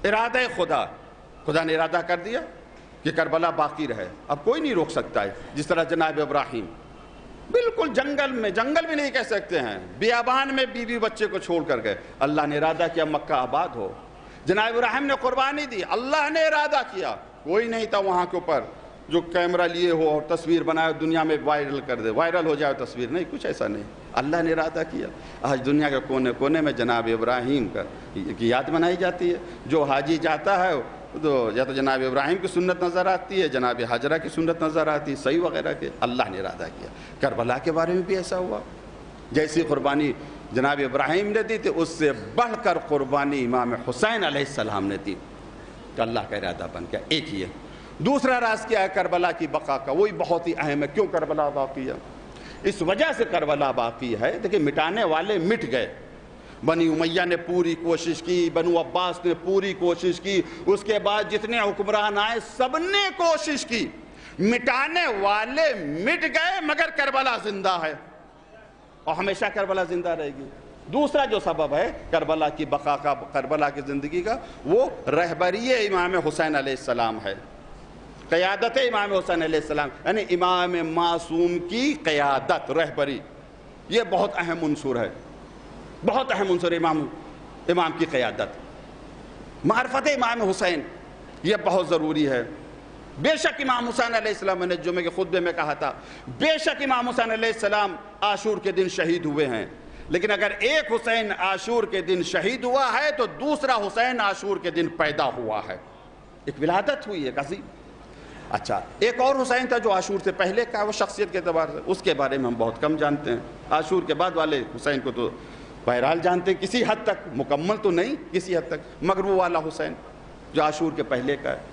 ارادہ خدا نے ارادہ کر دیا کہ کربلا باقی رہے. اب کوئی نہیں روک سکتا ہے. جس طرح جناب ابراہیم بالکل جنگل بھی نہیں کہہ سکتے ہیں، بیابان میں بیوی بچے کو چھوڑ کر گئے. اللہ نے ارادہ کیا مکہ آباد ہو. جناب ابراہیم نے قربانی دی، اللہ نے ارادہ کیا. کوئی نہیں تھا وہاں کے اوپر جو کیمرہ لیے ہو اور تصویر بنائے دنیا میں وائرل کر دے، وائرل ہو جائے تصویر. نہیں، کچھ ایسا نہیں. اللہ نے ارادہ کیا. آج دنیا کے کونے کونے میں جناب ابراہیم کی یاد منائی جاتی ہے. جو حاجی جاتا ہے تو یا تو جناب ابراہیم کی سنت نظر آتی ہے، جناب حجرہ کی سنت نظر آتی ہے، صحیح وغیرہ کے اللہ نے ارادہ کیا۔ کربلا کے بارے میں بھی ایسا ہوا، جیسی قربانی جناب ابراہیم نے دی تھی اس سے بڑھ کر قربانی امام حسین علیہ السلام نے دی، تو اللہ کا ارادہ بن گیا۔ ایک ہی ہے۔ دوسرا راز کیا ہے کربلا کی بقا کا، وہی بہت ہی اہم ہے۔ کیوں کربلا باقی ہے؟ اس وجہ سے کربلا باقی ہے، دیکھیں مٹانے والے مٹ گئے، بنی امیہ نے پوری کوشش کی، بنو عباس نے پوری کوشش کی، اس کے بعد جتنے حکمران آئے سب نے کوشش کی، مٹانے والے مٹ گئے مگر کربلا زندہ ہے اور ہمیشہ کربلا زندہ رہے گی۔ دوسرا جو سبب ہے کربلا کی بقا کا، کربلا کی زندگی کا، وہ رہبری امام حسین علیہ السلام ہے، قیادت امام حسین علیہ السلام، یعنی امام معصوم کی قیادت، رہبری، یہ بہت اہم عنصر ہے، بہت اہم عنصر امام کی قیادت، معرفت امام حسین، یہ بہت ضروری ہے۔ بے شک امام حسین علیہ السلام، میں نے جمعے کے خطبے میں کہا تھا، بے شک امام حسین علیہ السلام عاشور کے دن شہید ہوئے ہیں، لیکن اگر ایک حسین عاشور کے دن شہید ہوا ہے تو دوسرا حسین عاشور کے دن پیدا ہوا ہے، ایک ولادت ہوئی ہے عظیم۔ اچھا، ایک اور حسین تھا جو عاشور سے پہلے کا، وہ شخصیت کے اعتبار سے اس کے بارے میں ہم بہت کم جانتے ہیں۔ عاشور کے بعد والے حسین کو تو بہرحال جانتے ہیں کسی حد تک، مکمل تو نہیں، کسی حد تک، مگر وہ والا حسین جو عاشور کے پہلے کا ہے۔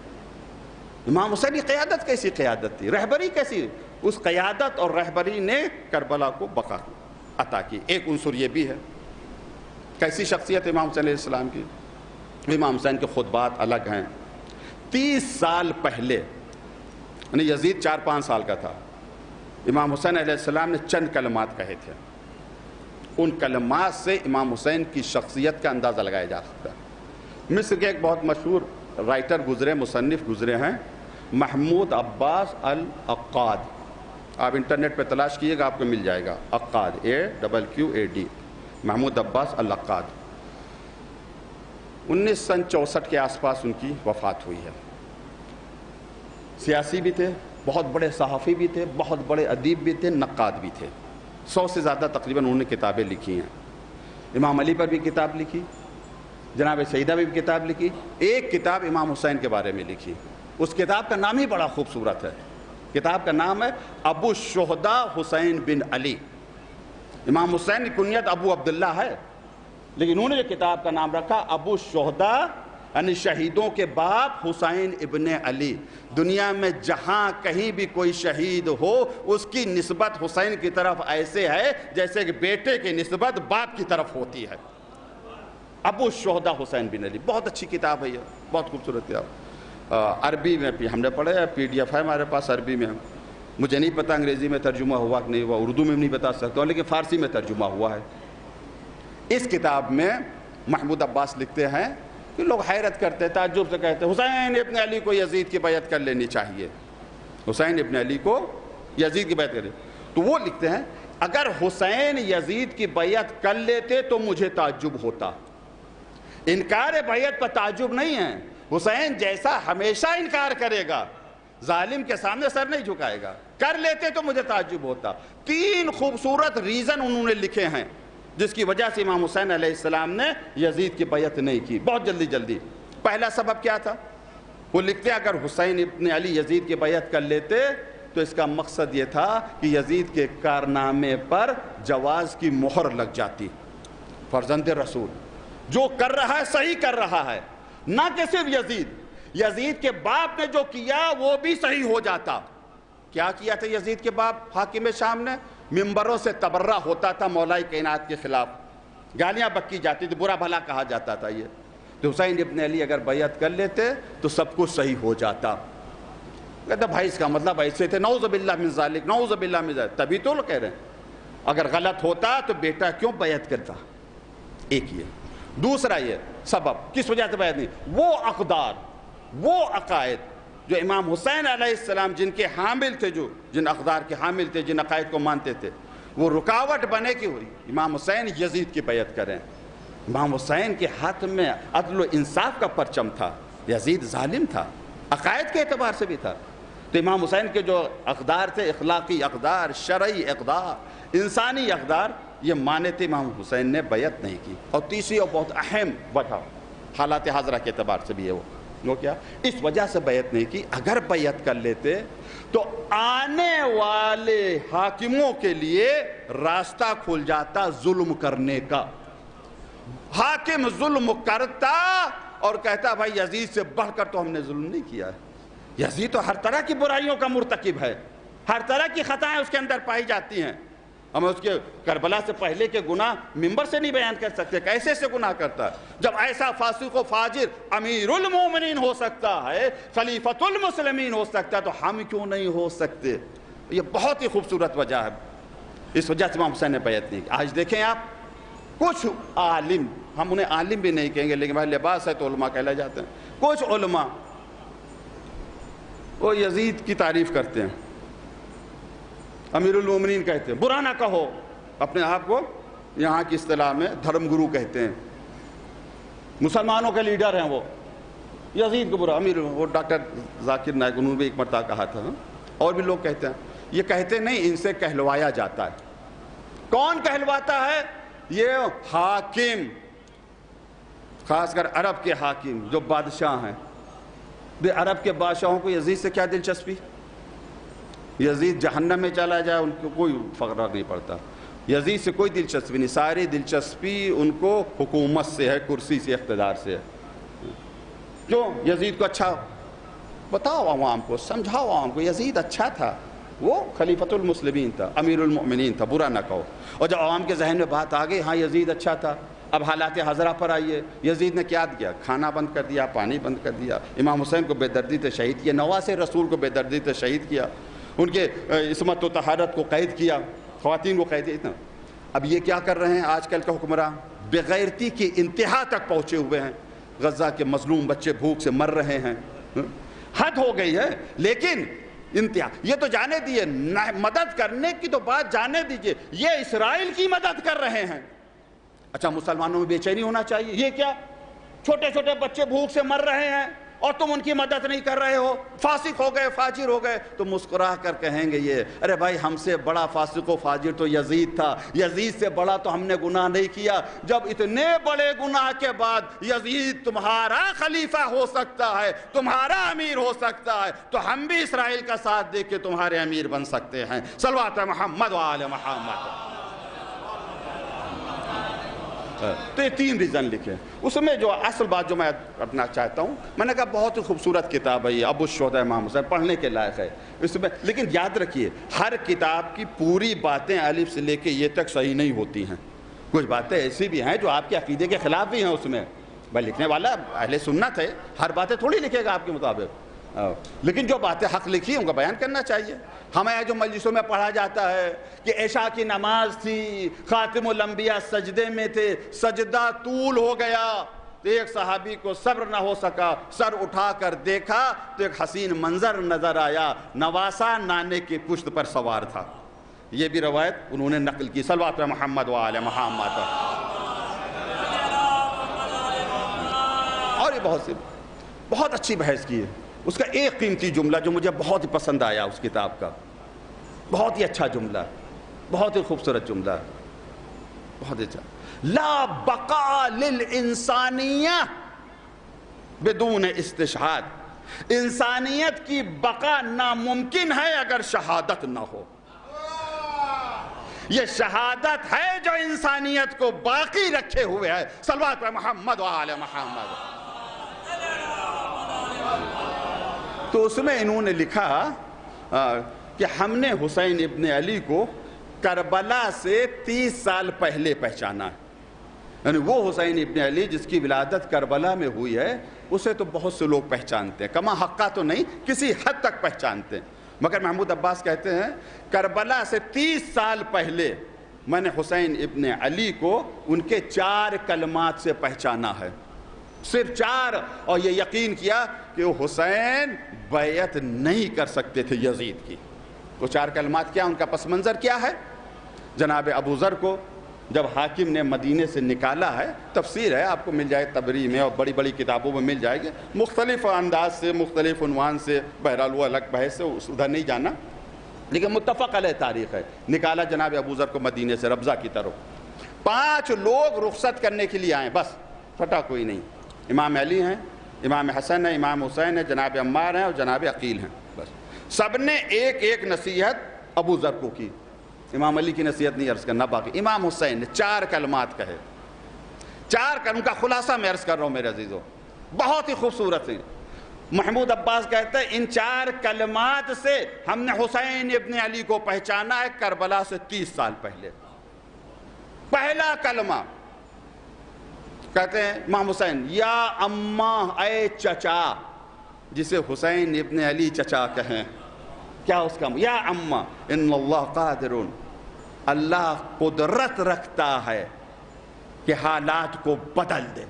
امام حسین کی قیادت کیسی قیادت تھی، رہبری کیسی، اس قیادت اور رہبری نے کربلا کو بقا عطا کی۔ ایک عنصر یہ بھی ہے، کیسی شخصیت امام حسین علیہ السلام کی؟ امام حسین کے خطبات الگ ہیں۔ 30 سال پہلے، یعنی یزید 4-5 سال کا تھا، امام حسین علیہ السلام نے چند کلمات کہے تھے، ان کلمات سے امام حسین کی شخصیت کا اندازہ لگایا جا سکتا ہے۔ مصر کے ایک بہت مشہور رائٹر گزرے، مصنف گزرے ہیں، محمود عباس العقاد، آپ انٹرنیٹ پہ تلاش کیے گا آپ کو مل جائے گا، عقاد، AQQAD، محمود عباس العقاد۔ 1964 کے آس پاس ان کی وفات ہوئی ہے۔ سیاسی بھی تھے، بہت بڑے صحافی بھی تھے، بہت بڑے ادیب بھی تھے، نقاد بھی تھے، 100 سے زیادہ تقریباً انہوں نے کتابیں لکھی ہیں۔ امام علی پر بھی کتاب لکھی، جناب سیدہ بھی کتاب لکھی، ایک کتاب امام حسین کے بارے میں لکھی، اس کتاب کا نام ہی بڑا خوبصورت ہے، کتاب کا نام ہے ابو الشہداء حسین بن علی۔ امام حسین کی کنیت ابو عبداللہ ہے، لیکن انہوں نے جو کتاب کا نام رکھا ابو الشہداء، یعنی شہیدوں کے باپ حسین ابن علی۔ دنیا میں جہاں کہیں بھی کوئی شہید ہو اس کی نسبت حسین کی طرف ایسے ہے جیسے کہ بیٹے کی نسبت باپ کی طرف ہوتی ہے۔ ابو الشہداء حسین بن علی، بہت اچھی کتاب ہے یہ، بہت خوبصورت کتاب۔ عربی میں بھی ہم نے پڑھا ہے، PDF ہے ہمارے پاس عربی میں، مجھے نہیں پتہ انگریزی میں ترجمہ ہوا کہ نہیں ہوا، اردو میں نہیں بتا سکتا ہوں، لیکن فارسی میں ترجمہ ہوا ہے۔ اس کتاب میں محمود عباس لکھتے ہیں کہ لوگ حیرت کرتے، تعجب سے کہتے ہیں حسین ابن علی کو یزید کی بیعت کر لینی چاہیے، حسین ابن علی کو یزید کی بیعت کر لینی۔ تو وہ لکھتے ہیں اگر حسین یزید کی بیعت کر لیتے تو مجھے تعجب ہوتا، انکار بیعت پر تعجب نہیں ہے، حسین جیسا ہمیشہ انکار کرے گا، ظالم کے سامنے سر نہیں جھکائے گا، کر لیتے تو مجھے تعجب ہوتا۔ 3 خوبصورت ریزن انہوں نے لکھے ہیں جس کی وجہ سے امام حسین علیہ السلام نے یزید کی بیعت نہیں کی، بہت جلدی۔ پہلا سبب کیا تھا؟ وہ لکھتے اگر حسین ابن علی یزید کی بیعت کر لیتے تو اس کا مقصد یہ تھا کہ یزید کے کارنامے پر جواز کی مہر لگ جاتی، فرزند رسول جو کر رہا ہے صحیح کر رہا ہے، نہ کہ صرف یزید کے باپ نے جو کیا وہ بھی صحیح ہو جاتا۔ کیا کیا تھا یزید کے باپ حاکم شام نے؟ ممبروں سے تبرہ ہوتا تھا مولا کائنات کے خلاف، گالیاں بکی جاتی تھی، برا بھلا کہا جاتا تھا یہ۔ تو حسین ابن علی اگر بیعت کر لیتے تو سب کچھ صحیح ہو جاتا۔ کہتا بھائی اس کا مطلب ایسے تھے، نعوذ باللہ من ذالک، نعوذ باللہ من ذالک، تبھی تو کہہ رہے ہیں اگر غلط ہوتا تو بیٹا کیوں بیعت کرتا؟ ایک یہ۔ دوسرا یہ سبب کس وجہ سے بیعت نہیں، وہ اقدار، وہ عقائد جو امام حسین علیہ السلام جن کے حامل تھے، جو جن اقدار کے حامل تھے، جن عقائد کو مانتے تھے، وہ رکاوٹ بنے کی ہوئی امام حسین یزید کی بیعت کریں۔ امام حسین کے ہاتھ میں عدل و انصاف کا پرچم تھا، یزید ظالم تھا، عقائد کے اعتبار سے بھی تھا۔ تو امام حسین کے جو اقدار تھے، اخلاقی اقدار، شرعی اقدار، انسانی اقدار، یہ مانے تھے، امام حسین نے بیعت نہیں کی۔ اور تیسری اور بہت اہم وجہ حالات حاضرہ کے اعتبار سے بھی ہے وہ وہ کیا اس وجہ سے بیعت نہیں کی. اگر بیعت کر لیتے تو آنے والے حاکموں کے لیے راستہ کھل جاتا ظلم کرنے کا. حاکم ظلم کرتا اور کہتا بھائی یزید سے بڑھ کر تو ہم نے ظلم نہیں کیا ہے. یزید تو ہر طرح کی برائیوں کا مرتکب ہے, ہر طرح کی خطائیں اس کے اندر پائی جاتی ہیں. ہم اس کے کربلا سے پہلے کے گناہ ممبر سے نہیں بیان کر سکتے, کیسے سے گناہ کرتا ہے. جب ایسا فاسق و فاجر امیر المومنین ہو سکتا ہے, خلیفۃ المسلمین ہو سکتا ہے, تو ہم کیوں نہیں ہو سکتے؟ یہ بہت ہی خوبصورت وجہ ہے. اس وجہ سے امام حسین نے بیعت نہیں کی. آج دیکھیں آپ کچھ عالم, ہم انہیں عالم بھی نہیں کہیں گے لیکن بھائی لباس ہے تو علماء کہلا جاتے ہیں, کچھ علماء وہ یزید کی تعریف کرتے ہیں, امیر المومنین کہتے ہیں, برا نہ کہو, اپنے آپ کو یہاں کی اصطلاح میں دھرم گرو کہتے ہیں, مسلمانوں کے لیڈر ہیں وہ, یزید کو برا. امیر وہ ڈاکٹر ذاکر نائک انہوں نے بھی ایک مرتبہ کہا تھا, اور بھی لوگ کہتے ہیں. یہ کہتے نہیں, ان سے کہلوایا جاتا ہے. کون کہلواتا ہے؟ یہ حاکم, خاص کر عرب کے حاکم جو بادشاہ ہیں. عرب کے بادشاہوں کو یزید سے کیا دلچسپی؟ یزید جہنم میں چلا جائے ان کو کوئی فرق نہیں پڑتا, یزید سے کوئی دلچسپی نہیں. ساری دلچسپی ان کو حکومت سے ہے, کرسی سے, اقتدار سے ہے. جو یزید کو اچھا بتاؤ عوام کو, سمجھاؤ عوام کو, یزید اچھا تھا, وہ خلیفۃ المسلمین تھا, امیر المؤمنین تھا, برا نہ کہو. اور جب عوام کے ذہن میں بات آ گئی ہاں یزید اچھا تھا, اب حالات حاضرہ پر آئیے. یزید نے کیا کیا؟ کھانا بند کر دیا, پانی بند کر دیا, امام حسین کو بے دردی سے شہید کیا, نواز رسول کو بے دردی سے شہید کیا, ان کے عصمت و طہارت کو قید کیا, خواتین کو قید کیا. اب یہ کیا کر رہے ہیں آج کل کے حکمراں؟ بغیرتی کی انتہا تک پہنچے ہوئے ہیں. غزہ کے مظلوم بچے بھوک سے مر رہے ہیں, حد ہو گئی ہے. لیکن انتہا, یہ تو جانے دیے, مدد کرنے کی تو بات جانے دیجئے, یہ اسرائیل کی مدد کر رہے ہیں. اچھا مسلمانوں میں بے چینی ہونا چاہیے. یہ کیا, چھوٹے چھوٹے بچے بھوک سے مر رہے ہیں اور تم ان کی مدد نہیں کر رہے ہو, فاسق ہو گئے, فاجر ہو گئے. تو مسکرا کر کہیں گے یہ, ارے بھائی ہم سے بڑا فاسق و فاجر تو یزید تھا, یزید سے بڑا تو ہم نے گناہ نہیں کیا. جب اتنے بڑے گناہ کے بعد یزید تمہارا خلیفہ ہو سکتا ہے, تمہارا امیر ہو سکتا ہے, تو ہم بھی اسرائیل کا ساتھ دے کے تمہارے امیر بن سکتے ہیں. صلوات محمد و آل محمد. تو یہ 3 ریزن لکھے. اس میں جو اصل بات جو میں اپنا چاہتا ہوں, میں نے کہا بہت ہی خوبصورت کتاب ہے یہ, ابو الشہداء امام حسین, پڑھنے کے لائق ہے اس میں. لیکن یاد رکھیے ہر کتاب کی پوری باتیں الف سے لے کے یہ تک صحیح نہیں ہوتی ہیں. کچھ باتیں ایسی بھی ہیں جو آپ کے عقیدے کے خلاف بھی ہیں اس میں. بھائی لکھنے والا اہل سنت ہے, ہر باتیں تھوڑی لکھے گا آپ کے مطابق, لیکن جو باتیں حق لکھی ہیں ان کا بیان کرنا چاہیے. ہمیں جو مجلسوں میں پڑھا جاتا ہے کہ عشاء کی نماز تھی, خاتم الانبیاء سجدے میں تھے, سجدہ طول ہو گیا, تو ایک صحابی کو صبر نہ ہو سکا, سر اٹھا کر دیکھا تو ایک حسین منظر نظر آیا, نواسا نانے کی پشت پر سوار تھا. یہ بھی روایت انہوں نے نقل کی. صلوات محمد و آل محمد. اور یہ بہت اچھی بحث کی ہے. اس کا ایک قیمتی جملہ جو مجھے بہت ہی پسند آیا اس کتاب کا, بہت ہی اچھا جملہ, بہت ہی خوبصورت جملہ, بہت اچھا. لا بقاء للانسانیہ بدون استشہاد. انسانیت کی بقا ناممکن ہے اگر شہادت نہ ہو. یہ شہادت ہے جو انسانیت کو باقی رکھے ہوئے ہے. صلوات محمد و آل محمد. تو اس میں انہوں نے لکھا کہ ہم نے حسین ابن علی کو کربلا سے 30 سال پہلے پہچانا ہے. یعنی وہ حسین ابن علی جس کی ولادت کربلا میں ہوئی ہے اسے تو بہت سے لوگ پہچانتے ہیں, کما حقہ تو نہیں, کسی حد تک پہچانتے ہیں. مگر محمود عباس کہتے ہیں کربلا سے 30 سال پہلے میں نے حسین ابن علی کو ان کے 4 کلمات سے پہچانا ہے, صرف 4. اور یہ یقین کیا کہ وہ حسین بیعت نہیں کر سکتے تھے یزید کی. وہ 4 کلمات کیا, ان کا پس منظر کیا ہے؟ جناب ابو ذر کو جب حاکم نے مدینے سے نکالا ہے, تفسیر ہے آپ کو مل جائے طبری میں اور بڑی بڑی کتابوں میں مل جائے گی, مختلف انداز سے, مختلف عنوان سے, بہرحال وہ الگ بحث سے ادھر نہیں جانا, لیکن متفق علیہ تاریخ ہے. نکالا جناب ابو ذر کو مدینے سے ربضہ کی طرف. 5 لوگ رخصت کرنے کے لیے آئے, بس پھٹا کوئی نہیں. امام علی ہیں, امام حسن ہے، امام حسین ہے، جناب عمار ہیں اور جناب عقیل ہیں، بس سب نے ایک ایک نصیحت ابو ذر کو کی. امام علی کی نصیحت نہیں عرض کرنا باقی. امام حسین نے 4 کلمات کہے، 4 کلمات کا خلاصہ میں عرض کر رہا ہوں میرے عزیزوں، بہت ہی خوبصورت ہیں. محمود عباس کہتے ہیں ان 4 کلمات سے ہم نے حسین ابن علی کو پہچانا ہے کربلا سے 30 سال پہلے. پہلا کلمہ کہتے ہیں امام حسین یا اماں، اے چچا، جسے حسین ابن علی چچا کہیں. کیا اس کا یا اماں، ان اللہ قادر، اللہ قدرت رکھتا ہے کہ حالات کو بدل دے.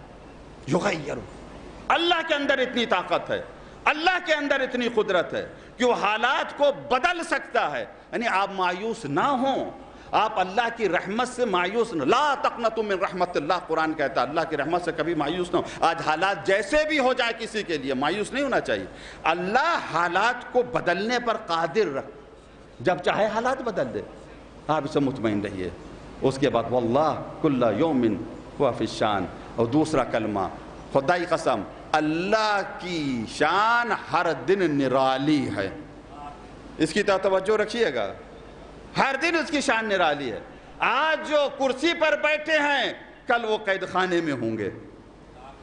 یغیر، اللہ کے اندر اتنی طاقت ہے، اللہ کے اندر اتنی قدرت ہے کہ وہ حالات کو بدل سکتا ہے. یعنی آپ مایوس نہ ہوں، آپ اللہ کی رحمت سے مایوس نہ، لا تقنطوا من رحمت اللہ، قرآن کہتا ہے اللہ کی رحمت سے کبھی مایوس نہ ہو. آج حالات جیسے بھی ہو جائے کسی کے لیے مایوس نہیں ہونا چاہیے. اللہ حالات کو بدلنے پر قادر رکھ، جب چاہے حالات بدل دے، آپ اسے مطمئن رہیے. اس کے بعد واللہ کل یوم ہوا فی الشان. اور دوسرا کلمہ خدائی قسم، اللہ کی شان ہر دن نرالی ہے. اس کی توجہ رکھیے گا، ہر دن اس کی شان نرالی ہے. آج جو کرسی پر بیٹھے ہیں کل وہ قید خانے میں ہوں گے.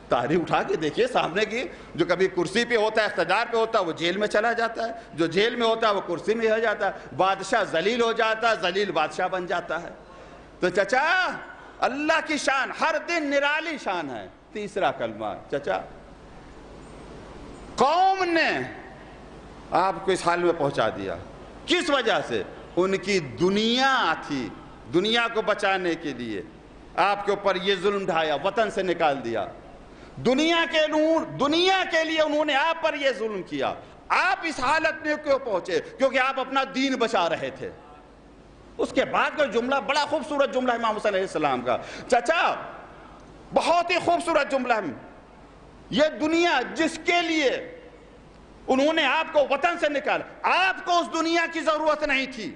تاریخ اٹھا کے دیکھیے سامنے کی، جو کبھی کرسی پہ ہوتا ہے، اقتدار پہ ہوتا ہے، وہ جیل میں چلا جاتا ہے، جو جیل میں ہوتا ہے وہ کرسی میں ہو جاتا ہے، بادشاہ ذلیل ہو جاتا ہے، ذلیل بادشاہ بن جاتا ہے. تو چچا اللہ کی شان ہر دن نرالی شان ہے. تیسرا کلمہ چچا، قوم نے آپ کو اس حال میں پہنچا دیا، کس وجہ سے؟ ان کی دنیا تھی، دنیا کو بچانے کے لیے آپ کے اوپر یہ ظلم ڈھایا، وطن سے نکال دیا. دنیا کے لیے انہوں نے آپ پر یہ ظلم کیا. آپ اس حالت میں کیوں پہنچے؟ کیونکہ آپ اپنا دین بچا رہے تھے. اس کے بعد کا جملہ بڑا خوبصورت جملہ امام حسین علیہ السلام کا. چچا بہت ہی خوبصورت جملہ ہے. یہ دنیا جس کے لیے انہوں نے آپ کو وطن سے نکالا، آپ کو اس دنیا کی ضرورت نہیں تھی،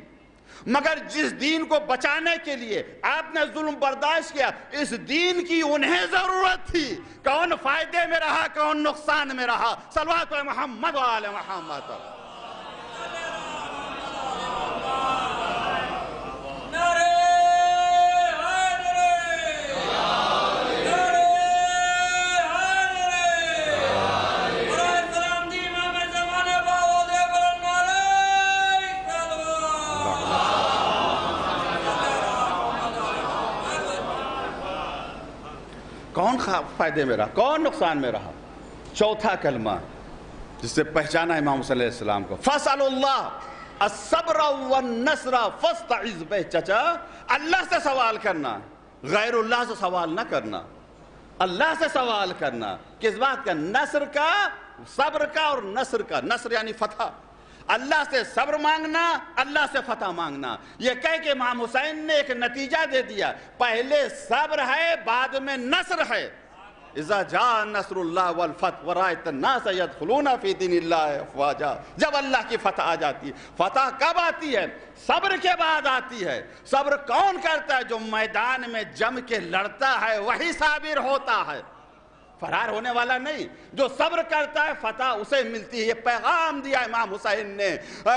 مگر جس دین کو بچانے کے لیے آپ نے ظلم برداشت کیا، اس دین کی انہیں ضرورت تھی. کون فائدے میں رہا، کون نقصان میں رہا. صلوات محمد و آل محمد. کون فائدے میں رہا، کون نقصان میں رہا. چوتھا کلمہ جس سے پہچانا امام صلی اللہ علیہ السلام کو، فَاسْأَلُوا اللَّهَ الصَّبْرَ وَالنَّصْرَ فَاسْتَعِذْ بِهِ. چچا اللہ سے سوال کرنا، غیر اللہ سے سوال نہ کرنا. اللہ سے سوال کرنا کس بات کا؟ نصر کا، صبر کا اور نصر کا. نصر یعنی فتح. اللہ سے صبر مانگنا، اللہ سے فتح مانگنا. یہ کہہ کہ امام حسین نے ایک نتیجہ دے دیا، پہلے صبر ہے بعد میں نصر ہے. اذا جاء نصر اللہ والفتح ورأیت الناس يدخلون فی دین اللہ افواجا. جب اللہ کی فتح آ جاتی ہے. فتح کب آتی ہے؟ صبر کے بعد آتی ہے. صبر کون کرتا ہے؟ جو میدان میں جم کے لڑتا ہے وہی صابر ہوتا ہے، فرار ہونے والا نہیں. جو صبر کرتا ہے فتح اسے ملتی ہے. یہ پیغام دیا امام حسین نے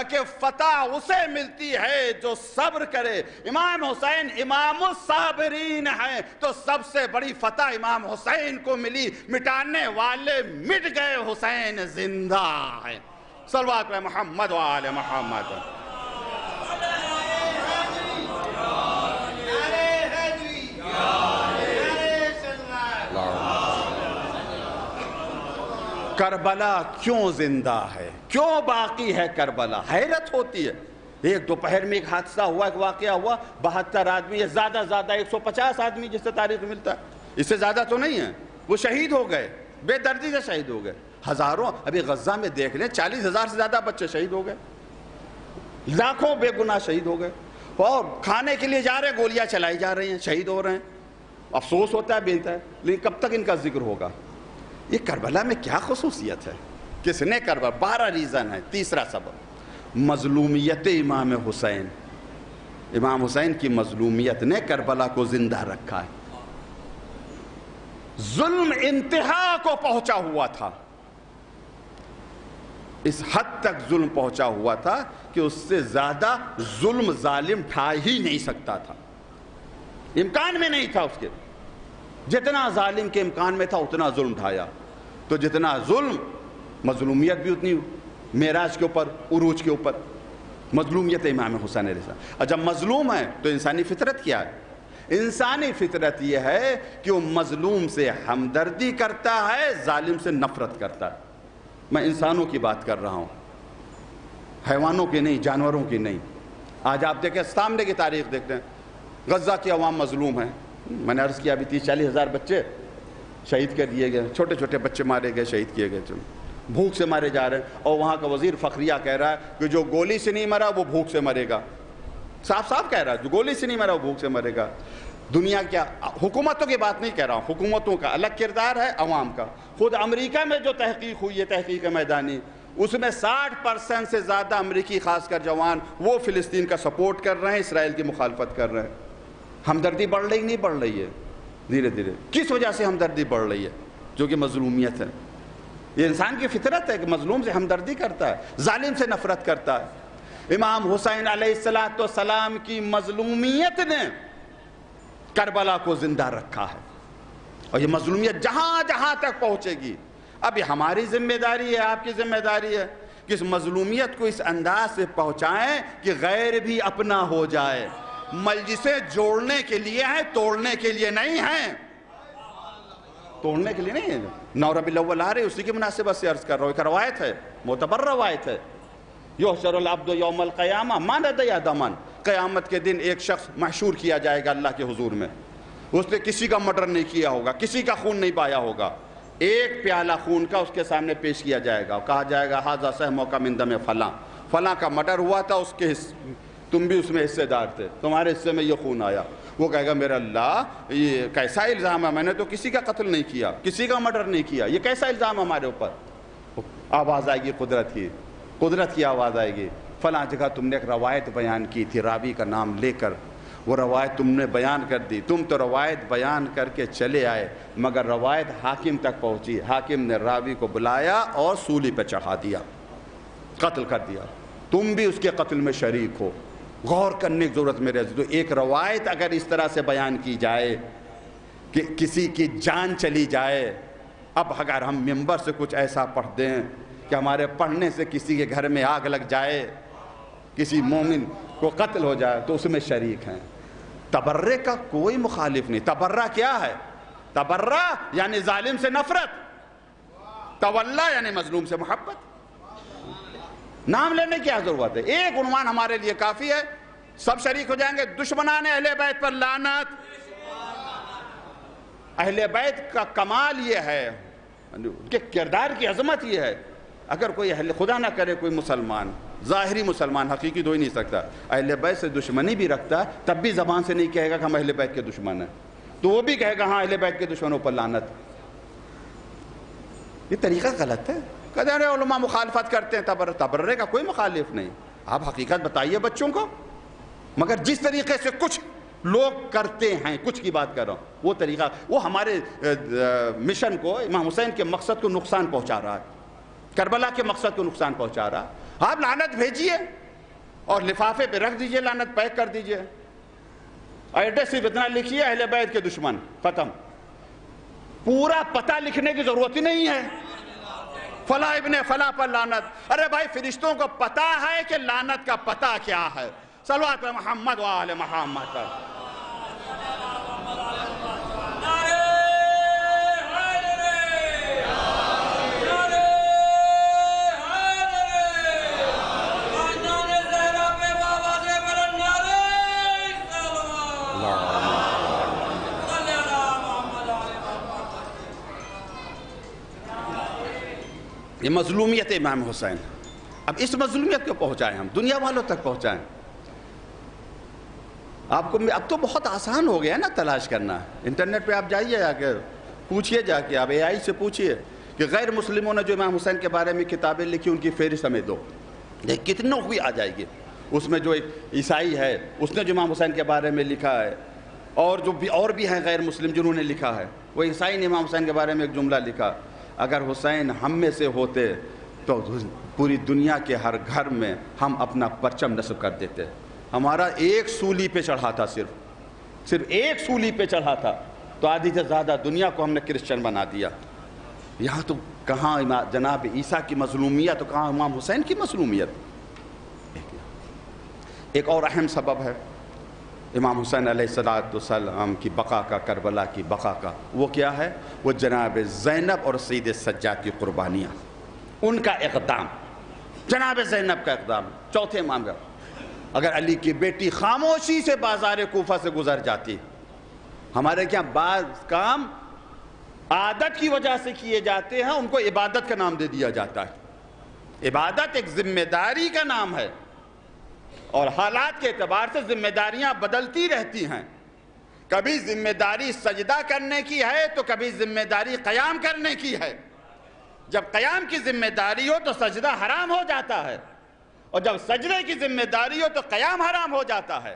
کہ فتح اسے ملتی ہے جو صبر کرے. امام حسین امام الصابرین ہیں، تو سب سے بڑی فتح امام حسین کو ملی. مٹانے والے مٹ گئے، حسین زندہ ہے. صلوات محمد و آل محمد. کربلا کیوں زندہ ہے، کیوں باقی ہے کربلا؟ حیرت ہوتی ہے. ایک دوپہر میں ایک حادثہ ہوا، ایک واقعہ ہوا، 72 آدمی، زیادہ 150 آدمی جس سے تاریخ ملتا ہے، اس سے زیادہ تو نہیں ہے، وہ شہید ہو گئے، بے دردی سے شہید ہو گئے. ہزاروں، ابھی غزہ میں دیکھ لیں 40,000 سے زیادہ بچے شہید ہو گئے، لاکھوں بے گناہ شہید ہو گئے. اور کھانے کے لیے جا رہے ہیں، گولیاں چلائی جا رہی ہیں، شہید ہو رہے ہیں. افسوس ہوتا ہے، بینتا ہے، لیکن کب تک ان کا ذکر ہوگا؟ یہ کربلا میں کیا خصوصیت ہے؟ کس نے کربلا؟ 12 ریزن ہے. تیسرا سبب مظلومیت امام حسین. امام حسین کی مظلومیت نے کربلا کو زندہ رکھا ہے. ظلم انتہا کو پہنچا ہوا تھا. اس حد تک ظلم پہنچا ہوا تھا کہ اس سے زیادہ ظلم ظالم ٹھا ہی نہیں سکتا تھا، امکان میں نہیں تھا اس کے. جتنا ظالم کے امکان میں تھا اتنا ظلم ڈھایا. تو جتنا ظلم مظلومیت بھی اتنی. معراج کے اوپر، عروج کے اوپر مظلومیت امام حسین علیہ السلام. اور جب مظلوم ہے تو انسانی فطرت کیا ہے؟ انسانی فطرت یہ ہے کہ وہ مظلوم سے ہمدردی کرتا ہے، ظالم سے نفرت کرتا ہے. میں انسانوں کی بات کر رہا ہوں، حیوانوں کی نہیں، جانوروں کی نہیں. آج آپ دیکھیں سامنے کی تاریخ دیکھتے ہیں، غزہ کی عوام مظلوم ہیں. میں نے عرض کیا ابھی 30-40 ہزار بچے شہید کر دیے گئے، چھوٹے چھوٹے بچے مارے گئے، شہید کیے گئے، بھوک سے مارے جا رہے ہیں. اور وہاں کا وزیر فخریہ کہہ رہا ہے کہ جو گولی سے نہیں مرا وہ بھوک سے مرے گا. صاف صاف کہہ رہا ہے جو گولی سے نہیں مرا وہ بھوک سے مرے گا. دنیا کیا، حکومتوں کی بات نہیں کہہ رہا ہوں، حکومتوں کا الگ کردار ہے، عوام کا. خود امریکہ میں جو تحقیق ہوئی ہے، تحقیق میدانی، اس میں 60% سے زیادہ امریکی خاص کر جوان وہ فلسطین کا سپورٹ کر رہے ہیں، اسرائیل کی مخالفت کر رہے ہیں. ہمدردی بڑھ رہی نہیں بڑھ رہی ہے؟ دھیرے دھیرے. کس وجہ سے ہمدردی بڑھ رہی ہے؟ جو کہ مظلومیت ہے. یہ انسان کی فطرت ہے کہ مظلوم سے ہمدردی کرتا ہے، ظالم سے نفرت کرتا ہے. امام حسین علیہ السلام کی مظلومیت نے کربلا کو زندہ رکھا ہے، اور یہ مظلومیت جہاں جہاں تک پہنچے گی. اب یہ ہماری ذمہ داری ہے، آپ کی ذمہ داری ہے کہ اس مظلومیت کو اس انداز سے پہنچائیں کہ غیر بھی اپنا ہو جائے. مجلسیں جوڑنے کے لیے ہیں، توڑنے کے لیے نہیں ہیں. توڑنے کے لیے نہیں ہے. 9 ربیع الاول آ رہے، اسی کی مناسبت سے عرض کر رہا ہوں. ایک روایت ہے، معتبر روایت ہے، یحشر العبد یوم القیامہ ما لدی دمن. قیامت کے دن ایک شخص محشور کیا جائے گا اللہ کے حضور میں. اس نے کسی کا مرڈر نہیں کیا ہوگا، کسی کا خون نہیں پایا ہوگا. ایک پیالہ خون کا اس کے سامنے پیش کیا جائے گا، کہا جائے گا ھذا سہمک من دم فلاں، فلاں کا مرڈر ہوا تھا، اس کے تم بھی اس میں حصے دار تھے، تمہارے حصے میں یہ خون آیا. وہ کہے گا میرا اللہ یہ کیسا الزام ہے، میں نے تو کسی کا قتل نہیں کیا، کسی کا مرڈر نہیں کیا، یہ کیسا الزام ہے ہمارے اوپر. آواز آئے گی قدرت کی آواز آئے گی. فلاں جگہ تم نے ایک روایت بیان کی تھی، راوی کا نام لے کر وہ روایت تم نے بیان کر دی. تم تو روایت بیان کر کے چلے آئے، مگر روایت حاکم تک پہنچی، حاکم نے راوی کو بلایا اور سولی پہ چڑھا دیا، قتل کر دیا. تم بھی اس کے قتل میں شریک ہو. غور کرنے کی ضرورت میرے عزیزو. ایک روایت اگر اس طرح سے بیان کی جائے کہ کسی کی جان چلی جائے. اب اگر ہم منبر سے کچھ ایسا پڑھ دیں کہ ہمارے پڑھنے سے کسی کے گھر میں آگ لگ جائے، کسی مومن کو قتل ہو جائے، تو اس میں شریک ہیں. تبرے کا کوئی مخالف نہیں. تبرہ کیا ہے؟ تبرہ یعنی ظالم سے نفرت، تولا یعنی مظلوم سے محبت. نام لینے کی کیا ضرورت ہے؟ ایک عنوان ہمارے لیے کافی ہے، سب شریک ہو جائیں گے. دشمنان اہل بیت پر لعنت. اہل بیت کا کمال یہ ہے، ان کے کردار کی عظمت یہ ہے. اگر کوئی خدا نہ کرے کوئی مسلمان، ظاہری مسلمان، حقیقی تو ہی نہیں سکتا، اہل بیت سے دشمنی بھی رکھتا ہے، تب بھی زبان سے نہیں کہے گا کہ ہم اہل بیت کے دشمن ہیں، تو وہ بھی کہے گا ہاں اہل بیت کے دشمنوں پر لعنت. یہ طریقہ غلط ہے. کہتے ہیں علماء مخالفت کرتے ہیں، تبرے کا کوئی مخالف نہیں. آپ حقیقت بتائیے بچوں کو. مگر جس طریقے سے کچھ لوگ کرتے ہیں، کچھ کی بات کر رہا ہوں، وہ طریقہ وہ ہمارے مشن کو، امام حسین کے مقصد کو نقصان پہنچا رہا ہے، کربلا کے مقصد کو نقصان پہنچا رہا. آپ لعنت بھیجیے اور لفافے پہ رکھ دیجئے، لعنت پیک کر دیجئے، ایڈریس صرف اتنا لکھیے اہل بیت کے دشمن، ختم. پورا پتہ لکھنے کی ضرورت ہی نہیں ہے. فلاں ابن فلاں پر لعنت. ارے بھائی فرشتوں کو پتہ ہے کہ لعنت کا پتہ کیا ہے. صلوات محمد و آل محمد. یہ مظلومیت امام حسین. اب اس مظلومیت کو پہنچائیں، ہم دنیا والوں تک پہنچائیں. آپ کو اب تو بہت آسان ہو گیا نا تلاش کرنا. انٹرنیٹ پہ آپ جائیے، آ کے پوچھئے، جا کے آپ اے آئی سے پوچھئے کہ غیر مسلموں نے جو امام حسین کے بارے میں کتابیں لکھی ان کی فہرست ہمیں دو. کتنوں بھی آ جائے گی. اس میں جو ایک عیسائی ہے اس نے جو امام حسین کے بارے میں لکھا ہے، اور جو بھی اور بھی ہیں غیر مسلم جنہوں نے لکھا ہے. وہ عیسائی نے امام حسین کے بارے میں ایک جملہ لکھا، اگر حسین ہم میں سے ہوتے تو پوری دنیا کے ہر گھر میں ہم اپنا پرچم نصب کر دیتے. ہمارا ایک سولی پہ چڑھا تھا، صرف ایک سولی پہ چڑھا تھا، تو آدھی سے زیادہ دنیا کو ہم نے کرسچن بنا دیا. یہاں تو کہاں جناب عیسیٰ کی مظلومیت، تو کہاں امام حسین کی مظلومیت. ایک اور اہم سبب ہے امام حسین علیہ السلام کی بقا کا، کربلا کی بقا کا. وہ کیا ہے؟ وہ جناب زینب اور سید سجاد کی قربانیاں، ان کا اقدام، جناب زینب کا اقدام. چوتھے امام کا، اگر علی کی بیٹی خاموشی سے بازار کوفہ سے گزر جاتی. ہمارے کیا بعض کام عادت کی وجہ سے کیے جاتے ہیں، ان کو عبادت کا نام دے دیا جاتا ہے. عبادت ایک ذمہ داری کا نام ہے، اور حالات کے اعتبار سے ذمہ داریاں بدلتی رہتی ہیں. کبھی ذمہ داری سجدہ کرنے کی ہے تو کبھی ذمہ داری قیام کرنے کی ہے. جب قیام کی ذمہ داری ہو تو سجدہ حرام ہو جاتا ہے، اور جب سجدے کی ذمہ داری ہو تو قیام حرام ہو جاتا ہے.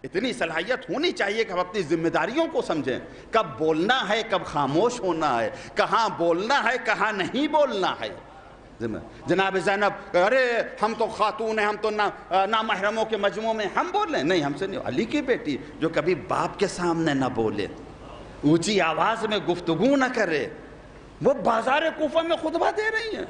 اتنی صلاحیت ہونی چاہیے کہ ہم اپنی ذمہ داریوں کو سمجھیں، کب بولنا ہے، کب خاموش ہونا ہے، کہاں بولنا ہے، کہاں نہیں بولنا ہے. جناب زینب، ارے ہم تو خاتون ہیں، ہم تو نامحرموں کے مجموعوں میں ہم بول رہے ہیں. نہیں، ہم سے نہیں. علی کی بیٹی جو کبھی باپ کے سامنے نہ بولے، اونچی آواز میں گفتگو نہ کرے، وہ بازار کوفہ میں خطبہ دے رہی ہیں،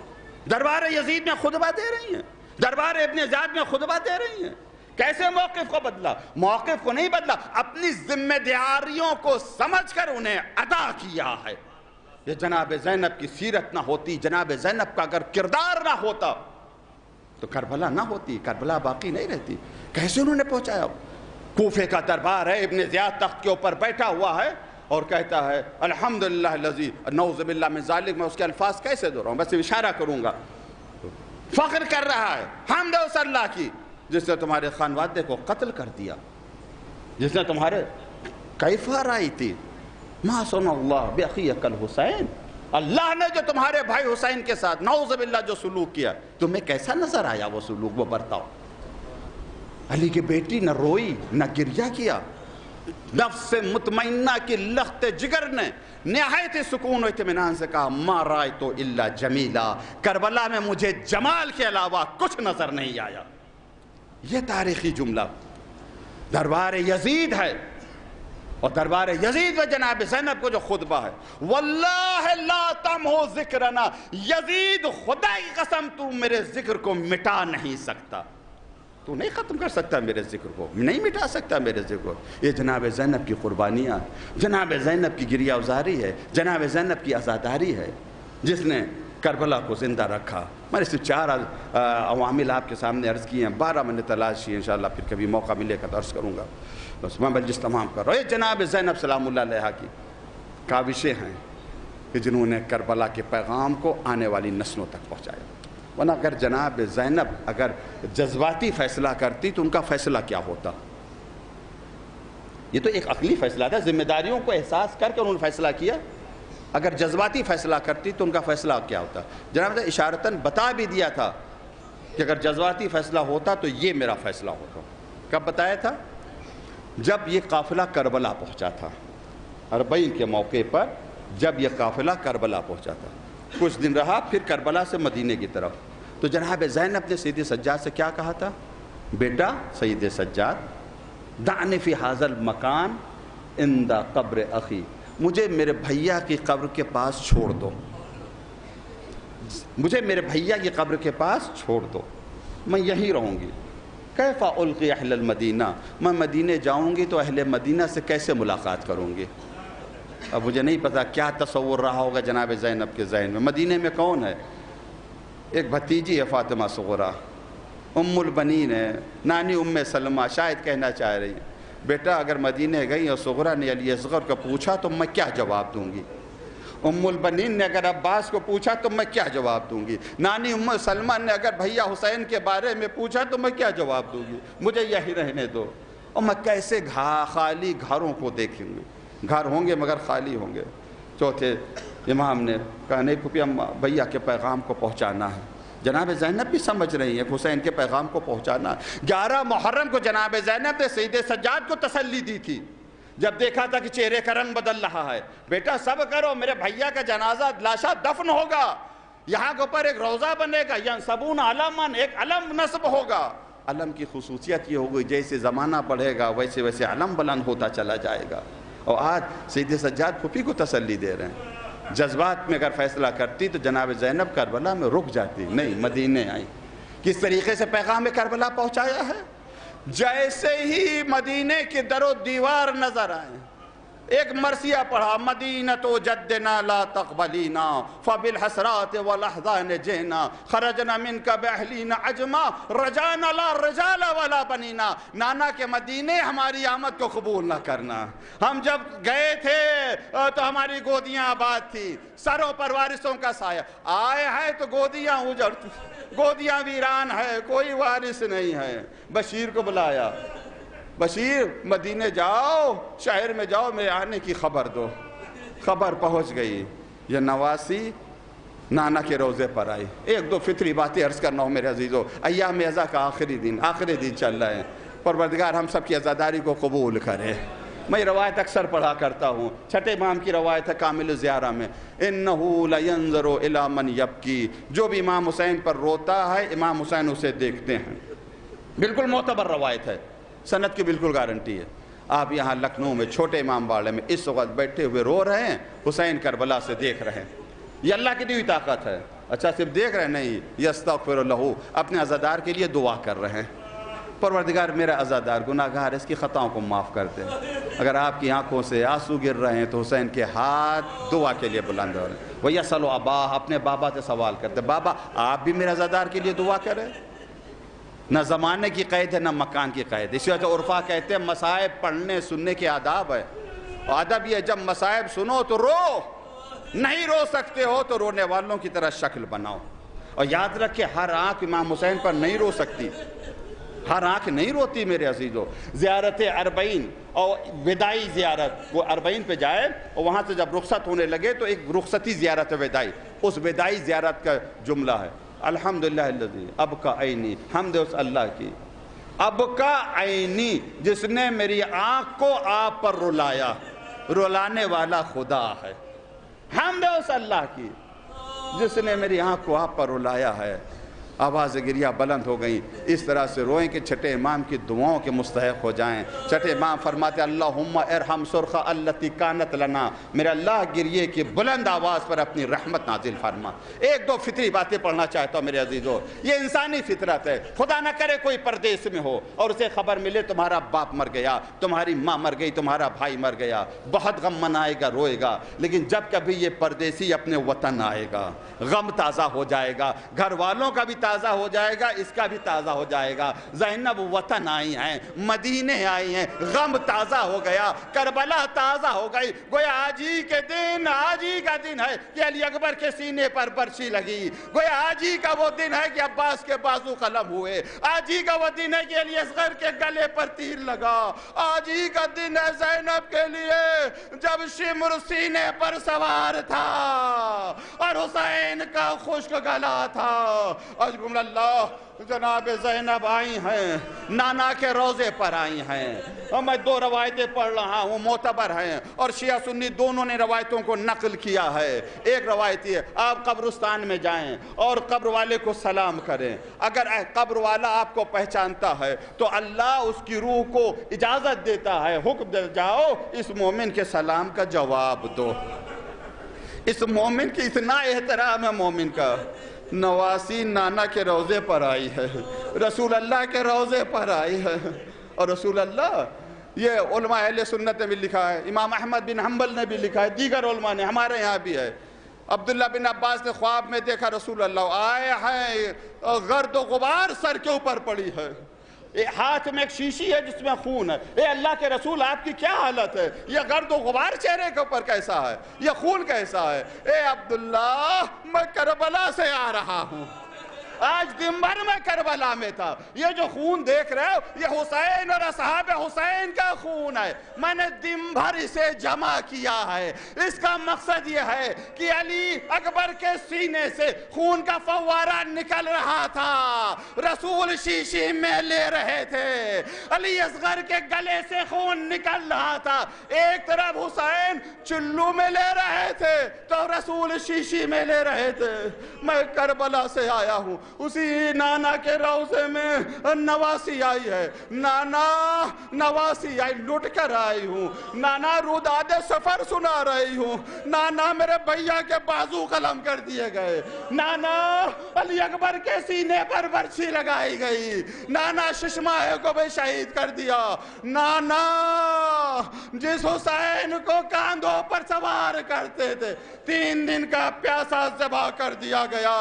دربار یزید میں خطبہ دے رہی ہیں، دربار ابن زیاد میں خطبہ دے رہی ہیں. کیسے موقف کو بدلا؟ موقف کو نہیں بدلا، اپنی ذمہ داریوں کو سمجھ کر انہیں ادا کیا ہے. یہ جناب زینب کی سیرت نہ ہوتی، جناب زینب کا اگر کردار نہ ہوتا تو کربلا نہ ہوتی، کربلا باقی نہیں رہتی. کیسے انہوں نے پہنچایا؟ کوفے کا دربار ہے، ابن زیاد تخت کے اوپر بیٹھا ہوا ہے اور کہتا ہے الحمدللہ الذی نعوذ باللہ من ذالک. میں اس کے الفاظ کیسے دہراؤں، بس اشارہ کروں گا. فخر کر رہا ہے حمد اس اللہ کی جس نے تمہارے خانوادے کو قتل کر دیا، جس نے تمہارے کیفا رائی تھی ما صنع اللہ بأخیک الحسین. اللہ نے جو تمہارے بھائی حسین کے ساتھ نعوذ باللہ جو سلوک کیا، تمہیں کیسا نظر آیا وہ سلوک، وہ برتاؤ؟ علی کی بیٹی نہ روئی نہ گریہ کیا. نفس مطمئنہ کی لخت جگر نے نہایت سکون و اطمینان سے کہا ما رأیت الا جمیلا، کربلا میں مجھے جمال کے علاوہ کچھ نظر نہیں آیا. یہ تاریخی جملہ دربار یزید ہے، اور دربار یزید و جناب زینب کو جو خطبہ ہے، واللہ لا تمحو ذکرنا، یزید خدا کی قسم تو میرے ذکر کو مٹا نہیں سکتا، تو نہیں ختم کر سکتا میرے ذکر کو، نہیں مٹا سکتا میرے ذکر کو. یہ جناب زینب کی قربانیاں، جناب زینب کی گریہ ازاری ہے، جناب زینب کی عزاداری ہے جس نے کربلا کو زندہ رکھا. میں نے صرف 4 عوامل آپ کے سامنے عرض کیے ہیں، 12 میں نے تلاش کی، انشاءاللہ پھر کبھی موقع ملے گا تو عرض کروں گا. بس میں مجلس تمام کر رہا ہوں. یہ جناب زینب سلام اللہ علیہا کی کاوشیں ہیں کہ جنہوں نے کربلا کے پیغام کو آنے والی نسلوں تک پہنچایا. ورنہ اگر جناب زینب اگر جذباتی فیصلہ کرتی تو ان کا فیصلہ کیا ہوتا؟ یہ تو ایک عقلی فیصلہ تھا، ذمہ داریوں کو احساس کر کے انہوں نے فیصلہ کیا. اگر جذباتی فیصلہ کرتی تو ان کا فیصلہ کیا ہوتا؟ جناب نے اشارتاً بتا بھی دیا تھا کہ اگر جذباتی فیصلہ ہوتا تو یہ میرا فیصلہ ہوتا. کب بتایا تھا؟ جب یہ قافلہ کربلا پہنچا تھا، اربعین کے موقع پر جب یہ قافلہ کربلا پہنچا تھا. کچھ دن رہا، پھر کربلا سے مدینے کی طرف. تو جناب زینب نے سید سجاد سے کیا کہا تھا؟ بیٹا سید سجاد، دعنی فی حاذا المکان عند قبر اخی، مجھے میرے بھیا کی قبر کے پاس چھوڑ دو، مجھے میرے بھیا کی قبر کے پاس چھوڑ دو، میں یہیں رہوں گی. کیف القی اہل المدینہ، میں مدینے جاؤں گی تو اہل مدینہ سے کیسے ملاقات کروں گی؟ اب مجھے نہیں پتا کیا تصور رہا ہوگا جناب زینب کے ذہن میں. مدینے میں کون ہے؟ ایک بھتیجی ہے فاطمہ صغرا، ام البنین ہے، نانی ام سلمہ. شاید کہنا چاہ رہی ہیں بیٹا اگر مدینے گئی اور صغرا نے علی اصغر کو پوچھا تو میں کیا جواب دوں گی؟ ام البنین نے اگر عباس کو پوچھا تو میں کیا جواب دوں گی؟ نانی ام سلمہ نے اگر بھیا حسین کے بارے میں پوچھا تو میں کیا جواب دوں گی؟ مجھے یہی رہنے دو. اور میں کیسے خالی گھروں کو دیکھوں گی؟ گھر ہوں گے مگر خالی ہوں گے. چوتھے امام نے کہا نہیں پھپھی بھیا کے پیغام کو پہنچانا ہے. جناب زینب بھی سمجھ رہی ہیں حسین کے پیغام کو پہنچانا. 11 محرم کو جناب زینب نے سید سجاد کو تسلی دی تھی جب دیکھا تھا کہ چہرے کا رنگ بدل رہا ہے. بیٹا صبر کرو، میرے بھیا کا جنازہ لاشا دفن ہوگا، یہاں کے اوپر ایک روضہ بنے گا، ینصبون علمن، ایک علم نصب ہوگا۔ علم کی خصوصیت یہ ہوگی جیسے زمانہ بڑھے گا ویسے ویسے علم بلند ہوتا چلا جائے گا۔ اور آج سید سجاد پھوپھی کو تسلی دے رہے ہیں، جذبات میں اگر فیصلہ کرتی تو جناب زینب کربلا میں رک جاتی، نہیں مدینے آئی۔ کس طریقے سے پیغام کربلا پہنچایا ہے؟ جیسے ہی مدینے کے در و دیوار نظر آئے، ایک مرثیہ پڑھا، مدینۃ جدنا لا تقبلینا فبالحسرات والاحزان جینا خرجنا منک باہلینا عجما رجانا لا رجال ولا بنینا۔ نانا کے مدینے ہماری آمد کو قبول نہ کرنا، ہم جب گئے تھے تو ہماری گودیاں آباد تھی، سروں پر وارثوں کا سایہ، آئے ہیں تو گودیاں اجڑ، گودیاں ویران ہے، کوئی وارث نہیں ہے۔ بشیر کو بلایا، بشیر مدینے جاؤ، شہر میں جاؤ، میرے آنے کی خبر دو۔ خبر پہنچ گئی، یہ نواسی نانا کے روزے پر آئی۔ ایک دو فطری باتیں عرض کرنا ہوں میرے عزیزو، ایام عزا کا آخری دن چل رہے ہیں، پروردگار ہم سب کی عزاداری کو قبول کرے۔ میں روایت اکثر پڑھا کرتا ہوں، چھٹے امام کی روایت ہے کامل الزیارہ میں، انہو لینظر الی من یبکی، جو بھی امام حسین پر روتا ہے امام حسین اسے دیکھتے ہیں۔ بالکل معتبر روایت ہے، سند کی بالکل گارنٹی ہے۔ آپ یہاں لکھنؤ میں چھوٹے امام باڑے میں اس وقت بیٹھے ہوئے رو رہے ہیں، حسین کربلا سے دیکھ رہے ہیں، یہ اللہ کی دی ہوئی طاقت ہے۔ اچھا صرف دیکھ رہے نہیں، یستغفر لہ، اپنے عزادار کے لیے دعا کر رہے ہیں، پروردگار میرا عزادار گناہگار اس کی خطاؤں کو معاف کر دے۔ اگر آپ کی آنکھوں سے آنسو گر رہے ہیں تو حسین کے ہاتھ دعا کے لیے بلند ہو رہے ہیں۔ وَيَسَلُ أَبَاهُ، اپنے بابا سے سوال کرتے، بابا آپ بھی میرے عزادار کے لیے دعا کریں۔ نہ زمانے کی قید ہے نہ مکان کی قید، اسی وجہ عرفا کہتے ہیں مصائب پڑھنے سننے کے آداب ہے، اور ادب یہ جب مصائب سنو تو رو، نہیں رو سکتے ہو تو رونے والوں کی طرح شکل بناؤ۔ اور یاد رکھے ہر آنکھ امام حسین پر نہیں رو سکتی، ہر آنکھ نہیں روتی میرے عزیزو۔ زیارت اربعین اور وداعی زیارت، وہ اربعین پہ جائے اور وہاں سے جب رخصت ہونے لگے تو ایک رخصتی زیارت وداعی، اس وداعی زیارت کا جملہ ہے الحمدللہ الذی ابقى عینی، حمد اس اللہ کی، ابقى عینی، جس نے میری آنکھ کو آپ پر رلایا، رلانے والا خدا ہے، حمد اس اللہ کی جس نے میری آنکھ کو آپ پر رلایا ہے۔ آواز گریہ بلند ہو گئیں، اس طرح سے روئیں کہ چھٹے امام کی دعاؤں کے مستحق ہو جائیں۔ چھٹے امام فرماتے اللہم ارحم سرخہ التی کانت لنا، میرے اللہ گریے کی بلند آواز پر اپنی رحمت نازل فرما۔ ایک دو فطری باتیں پڑھنا چاہتا ہوں میرے عزیزو، یہ انسانی فطرت ہے، خدا نہ کرے کوئی پردیس میں ہو اور اسے خبر ملے تمہارا باپ مر گیا، تمہاری ماں مر گئی، تمہارا بھائی مر گیا، بہت غم منائے گا، روئے گا، لیکن جب کبھی یہ پردیسی اپنے وطن آئے گا غم تازہ ہو جائے گا، گھر والوں کا بھی تازہ ہو جائے گا، اس کا بھی تازہ ہو جائے گا۔ زینب وطن آئی ہیں، مدینے آئی ہیں، غم تازہ ہو گیا، کربلا تازہ ہو گئی، گویا آج ہی کے دن، آج ہی کا دن ہے کہ علی اکبر کے سینے پر برچی لگی، گویا آج ہی کا وہ دن ہے کہ عباس کے بازو قلم ہوئے، آج ہی کا وہ دن ہے کہ علی اصغر کے گلے پر تیر لگا، آج ہی کا دن ہے زینب کے لیے جب شمر سینے پر سوار تھا اور حسین کا خشک گلا تھا۔ اجگم اللہ جناب زینب آئی ہیں، نانا کے روزے پر آئی ہیں، اور میں دو روایتیں پڑھ رہا ہوں معتبر ہیں، اور شیعہ سنی دونوں نے روایتوں کو نقل کیا ہے۔ ایک روایت یہ، آپ قبرستان میں جائیں اور قبر والے کو سلام کریں، اگر قبر والا آپ کو پہچانتا ہے تو اللہ اس کی روح کو اجازت دیتا ہے، حکم دے جاؤ اس مومن کے سلام کا جواب دو۔ اس مومن کی اتنا احترام ہے مومن کا۔ نواسی نانا کے روزے پر آئی ہے، رسول اللہ کے روزے پر آئی ہے، اور رسول اللہ، یہ علماء اہل سنت نے بھی لکھا ہے، امام احمد بن حنبل نے بھی لکھا ہے، دیگر علماء نے، ہمارے یہاں بھی ہے۔ عبداللہ بن عباس نے خواب میں دیکھا رسول اللہ آئے ہیں، گرد و غبار سر کے اوپر پڑی ہے، ہاتھ میں ایک شیشی ہے جس میں خون ہے، اے اللہ کے رسول آپ کی کیا حالت ہے؟ یہ گرد و غبار چہرے کے اوپر کیسا ہے؟ یہ خون کیسا ہے؟ اے عبداللہ میں کربلا سے آ رہا ہوں، آج دن بھر میں کربلا میں تھا. یہ جو خون دیکھ رہے ہو یہ حسین اور اصحاب حسین کا خون ہے. میں نے دن بھر اسے جمع کیا ہے. اس کا مقصد یہ ہے کہ علی اکبر کے سینے سے خون کا فوارہ نکل رہا تھا, رسول شیشی میں لے رہے تھے. علی اصغر کے گلے سے خون نکل رہا تھا, ایک طرف حسین چلو میں لے رہے تھے تو رسول شیشی میں لے رہے تھے. میں کربلا سے آیا ہوں, اسی نانا کے روضے میں نواسی آئی ہے. نانا نواسی آئی, لٹ کر آئی ہوں. نانا روداد سفر سنا رہی ہوں. نانا میرے بھیا کے بازو قلم کر دیے گئے. نانا علی اکبر کے سینے پر برچھی لگائی گئی. نانا ششماہے کو بھی شہید کر دیا. نانا جس حسین کو کاندھوں پر سوار کرتے تھے 3 دن کا پیاسا ذبح کر دیا گیا.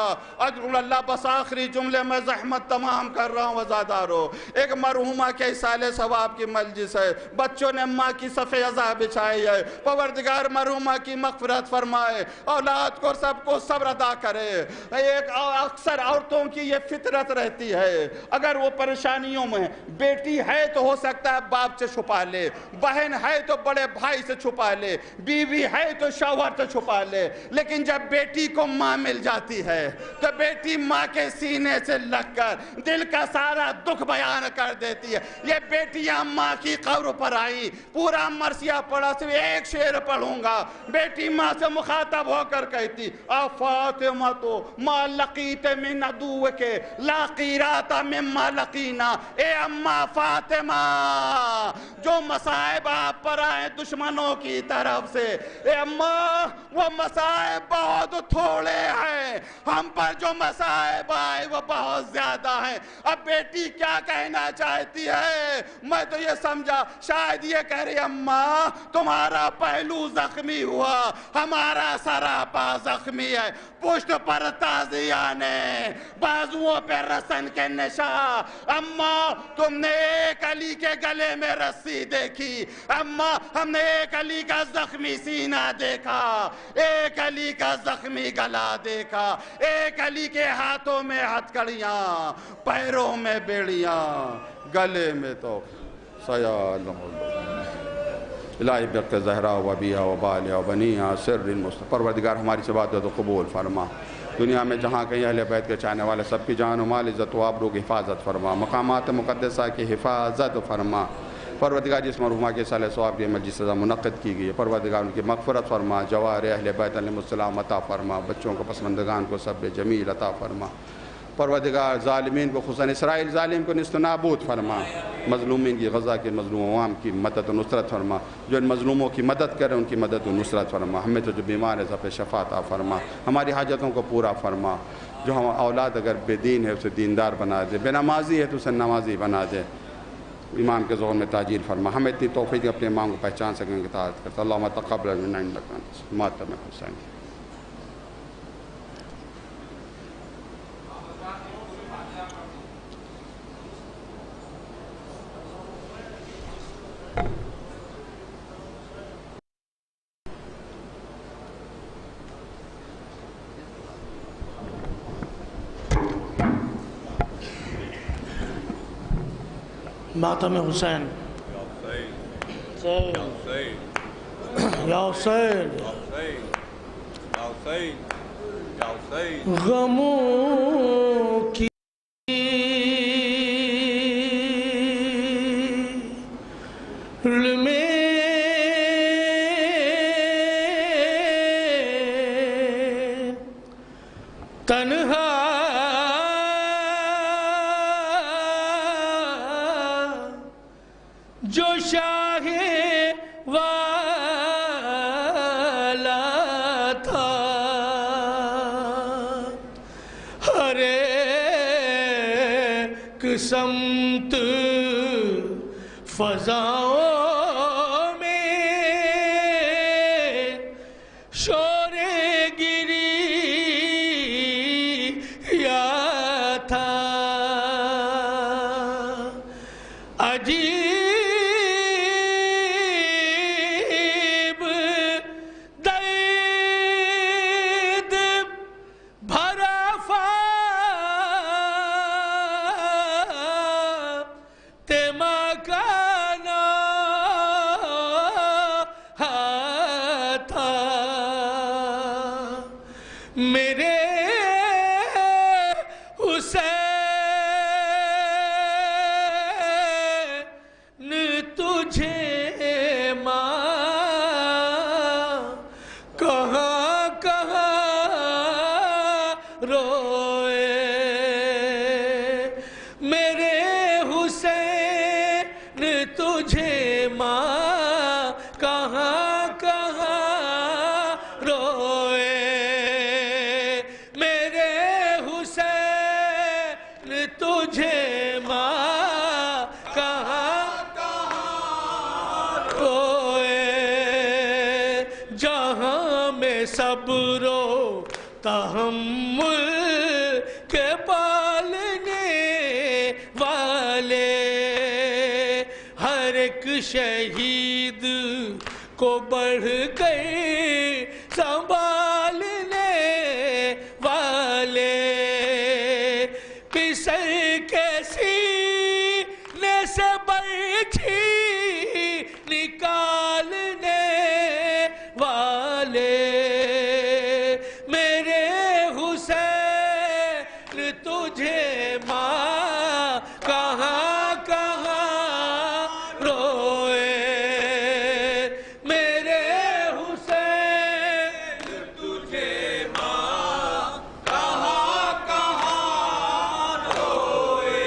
اللہ بس آخری جملے میں زحمت تمام کر رہا ہوں وزادارو. ایک مرحومہ کے اصال ثواب کی مجلس ہے, بچوں نے ماں کی صف عزا بچھائی ہے. پروردگار مرحومہ کی مغفرت فرمائے, اولاد کو سب کو صبر عطا کرے. ایک اکثر عورتوں کی یہ فطرت رہتی ہے, اگر وہ پریشانیوں میں, بیٹی ہے تو ہو سکتا ہے باپ سے چھپا لے, بہن ہے تو بڑے بھائی سے چھپا لے, بیوی ہے تو شوہر سے چھپا لے, لیکن جب بیٹی کو ماں مل جاتی ہے تو بیٹی ماں کے سینے سے لگ کر دل کا سارا دکھ بیان کر دیتی ہے. یہ بیٹیاں ماں کی قبر پر آئی, پورا مرثیہ پڑھا, صرف ایک شعر پڑھوں گا. بیٹی ماں سے مخاطب ہو کر کہتی, آ فاطمہ تو ما لقیت من عدو کے لا قیرات مما لقینا. اے اماں فاطمہ, جو مصائب آپ پر آئے دشمنوں کی طرف سے, اے اماں وہ مصائب بہت تھوڑے ہیں, ہم پر جو مصائب آئے وہ بہت زیادہ ہیں. اب بیٹی کیا کہنا چاہتی ہے, میں تو یہ سمجھا شاید یہ کہہ رہی, اماں تمہارا پہلو زخمی ہوا, ہمارا سراپا زخمی ہے. پشت پر تازیانے, بازوؤں پہ رسن کے نشاں. اماں تم نے ایک علی کے گلے میں رسی دیکھی, اماں ہم نے ایک علی کا زخمی سینہ دیکھا, ایک علی کا زخمی گلا دیکھا, ایک علی کے ہاتھوں میں ہتھکڑیاں, پیروں میں بیڑیاں, گلے میں تو سیال. الہی بقت زہرا و بیہا و بالیا و بنیہا سر المصطفیٰ. پروردگار ہماری عبادت و قبول فرما. دنیا میں جہاں کہیں اہل بیت کے چاہنے والے سب کی جان و مال, عزت و آبرو کی حفاظت فرما. مقامات مقدسہ کی حفاظت فرما. پروردگار جس مرحومہ کے صالح ثواب کی مجلس سزا منعقد کی گئی ہے, پروردگار ان کی مغفرت فرما. جوار اہل بیت علیہ السلام عطا فرما. بچوں کو پسماندگان کو سب جمیل عطا فرما. پروردگار ظالمین کو, خصوصاً اسرائیل ظالم کو نیست و نابود فرما. مظلومین کی, غزہ کے مظلوم عوام کی مدد و نصرت فرما. جو ان مظلوموں کی مدد کرے ان کی مدد و نصرت فرما. ہمیں تو جو بیمار ہے سب شفا عطا فرما. ہماری حاجتوں کو پورا فرما. جو ہم اولاد اگر بے دین ہے اسے دیندار بنا دے, بے نمازی ہے تو اسے نمازی بنا دے. امام کے ظہور میں تاجیل فرما. ہم اتنی توفیق اپنے امام کو پہچان سکیں کہ اطاعت کرتا. اللہم تقبل منا انک انت ماتم حسین. ماتم حسین. یا حسین غموں کی میں تنہا جو شاہ والا تھا, ہر ایک سمت فضاؤں میں شور گری یا تھا. عجیب درد بھرا فاقہ صبر و تحمل کے پالنے والے، ہر ایک شہید کو بڑھ کر سنبھالنے والے، پسر کے سینے سے برچھی نکالنے والے، میرے حسین تجھے ماں کہاں کہاں روئے، میرے حسین تجھے ماں کہاں کہاں روئے،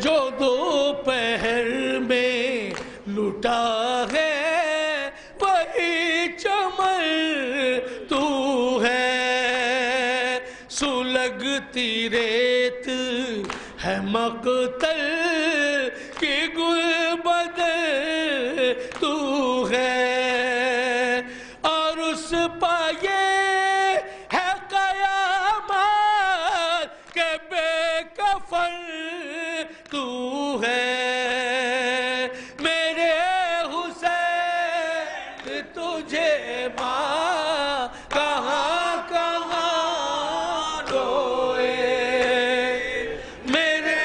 جو دوپہر میں لٹا ہے وہی چمن تو ہے، سلگتی ریت ہے مقتل کی گلبد تو ہے، اور اس پائے ہے قیامت کے بے کفن تو ہے، میرے حسین تجھے ماں کہاں کہاں روئے، میرے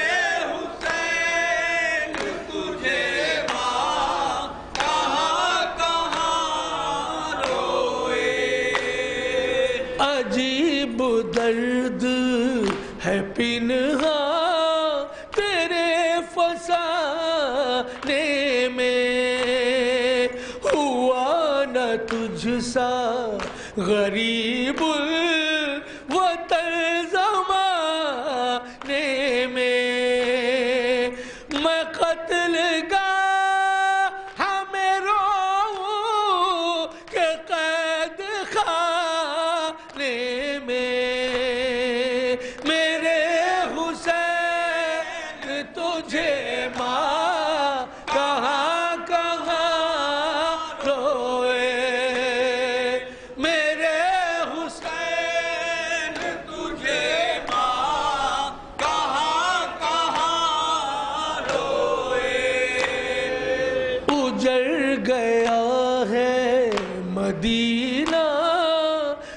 حسین تجھے ماں کہاں کہاں روئے، عجیب درد ہے پنہاں تیرے فسانے میں، ہوا نہ تجھ سا غریب الوطن زمانے میں، میں قتل گاہ میں روؤں کہ قید خانے میں، میرے حسین تجھے ماں کہاں کہاں روئے، میرے حسین تجھے ماں کہاں کہاں روئے، اجڑ گیا ہے مدینہ،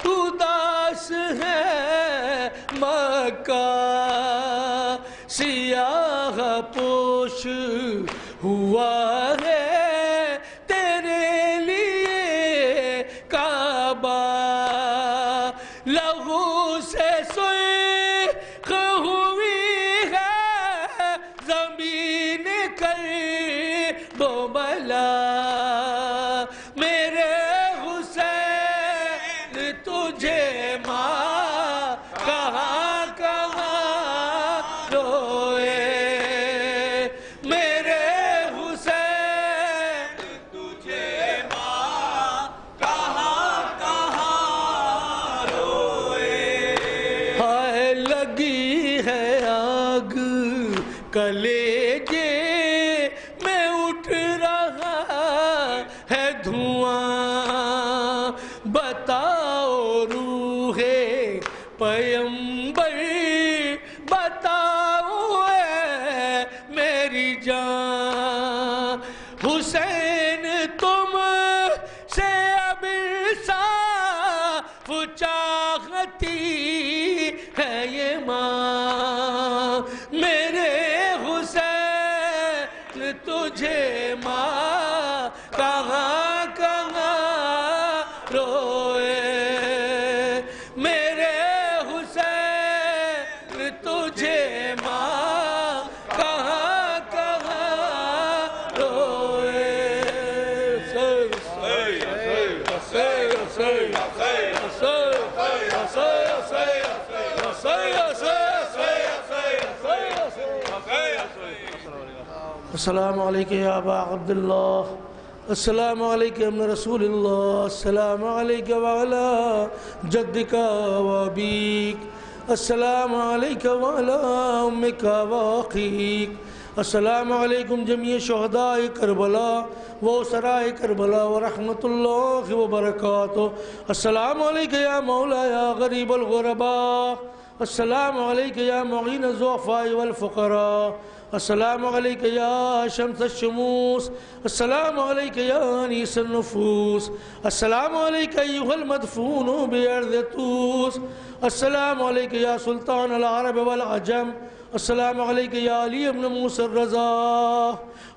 اداس ہے مکہ، سیاہ پوش ہوا ہے تیرے لیے کعبہ، لہو سے سرخ ہوئی ہے زمین کرب و بلا، میرے حسین تجھے ماں کہاں کہاں روئے، میرے حسین تجھے ماں کہاں کہاں روئے، ہائے لگی ہے آگ کلیجے میں اٹھ رہا ہے دھواں، بتاؤ روح پیمبر بتاؤ اے میری جان، حسین تم سے اب انصاف چاہتی ہے یہ ماں، میرے حسین تجھے ماں کہاں کہاں روئے، میرے حسین تجھے ماں کہاں کہاں روئے، السلام علیکم یا ابا عبداللہ، السلام علیکم رسول اللہ، السلام علیکم وعلا جدک و ابیک، السلام علیکم وعلا امک و اخیک، السلام علیکم جمیع شہداء کربلا و اسراء کربلا ورحمۃ اللہ وبرکاتہ. السلام علیکم یا مولا یا غریب الغرباء. السلام علیکم یا معین الضعفاء والفقراء. السلام علیکم یا شمس الشموس. السلام علیکم یا انیس النفوس. السلام علیکم ایھا المدفون بارض طوس. السلام علیکم یا سلطان العرب والعجم. السلام علیکم یا علی ابن موسیٰ الرضا.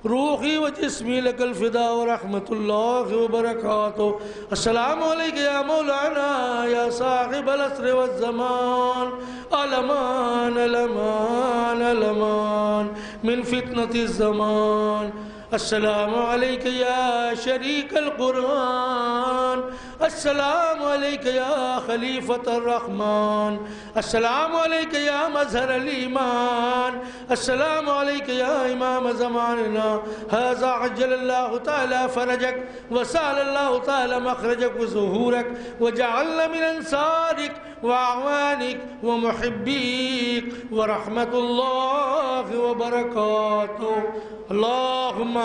روحی و جسمی لک الفدا ورحمۃ اللہ وبرکاتہ. السلام علیکم یا مولانا یا صاحب العصر والزمان. الامان الامان الامان من فتنة الزمان. السلام علیکم یا شریک القرآن. السلام علیکم یا خلیفۃ الرحمن. السلام علیکم یا مظہر الایمان. السلام علیکم یا امام زماننا. هذا عجل اللہ تعالی فرجک وسال اللہ تعالی مخرجک وظہورک وجعلنا من انصارک واعوانک ومحبیک ورحمۃ اللہ وبرکاتہ. اللہم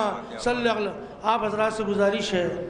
صلی اللہ. آپ حضرات سے گزارش ہے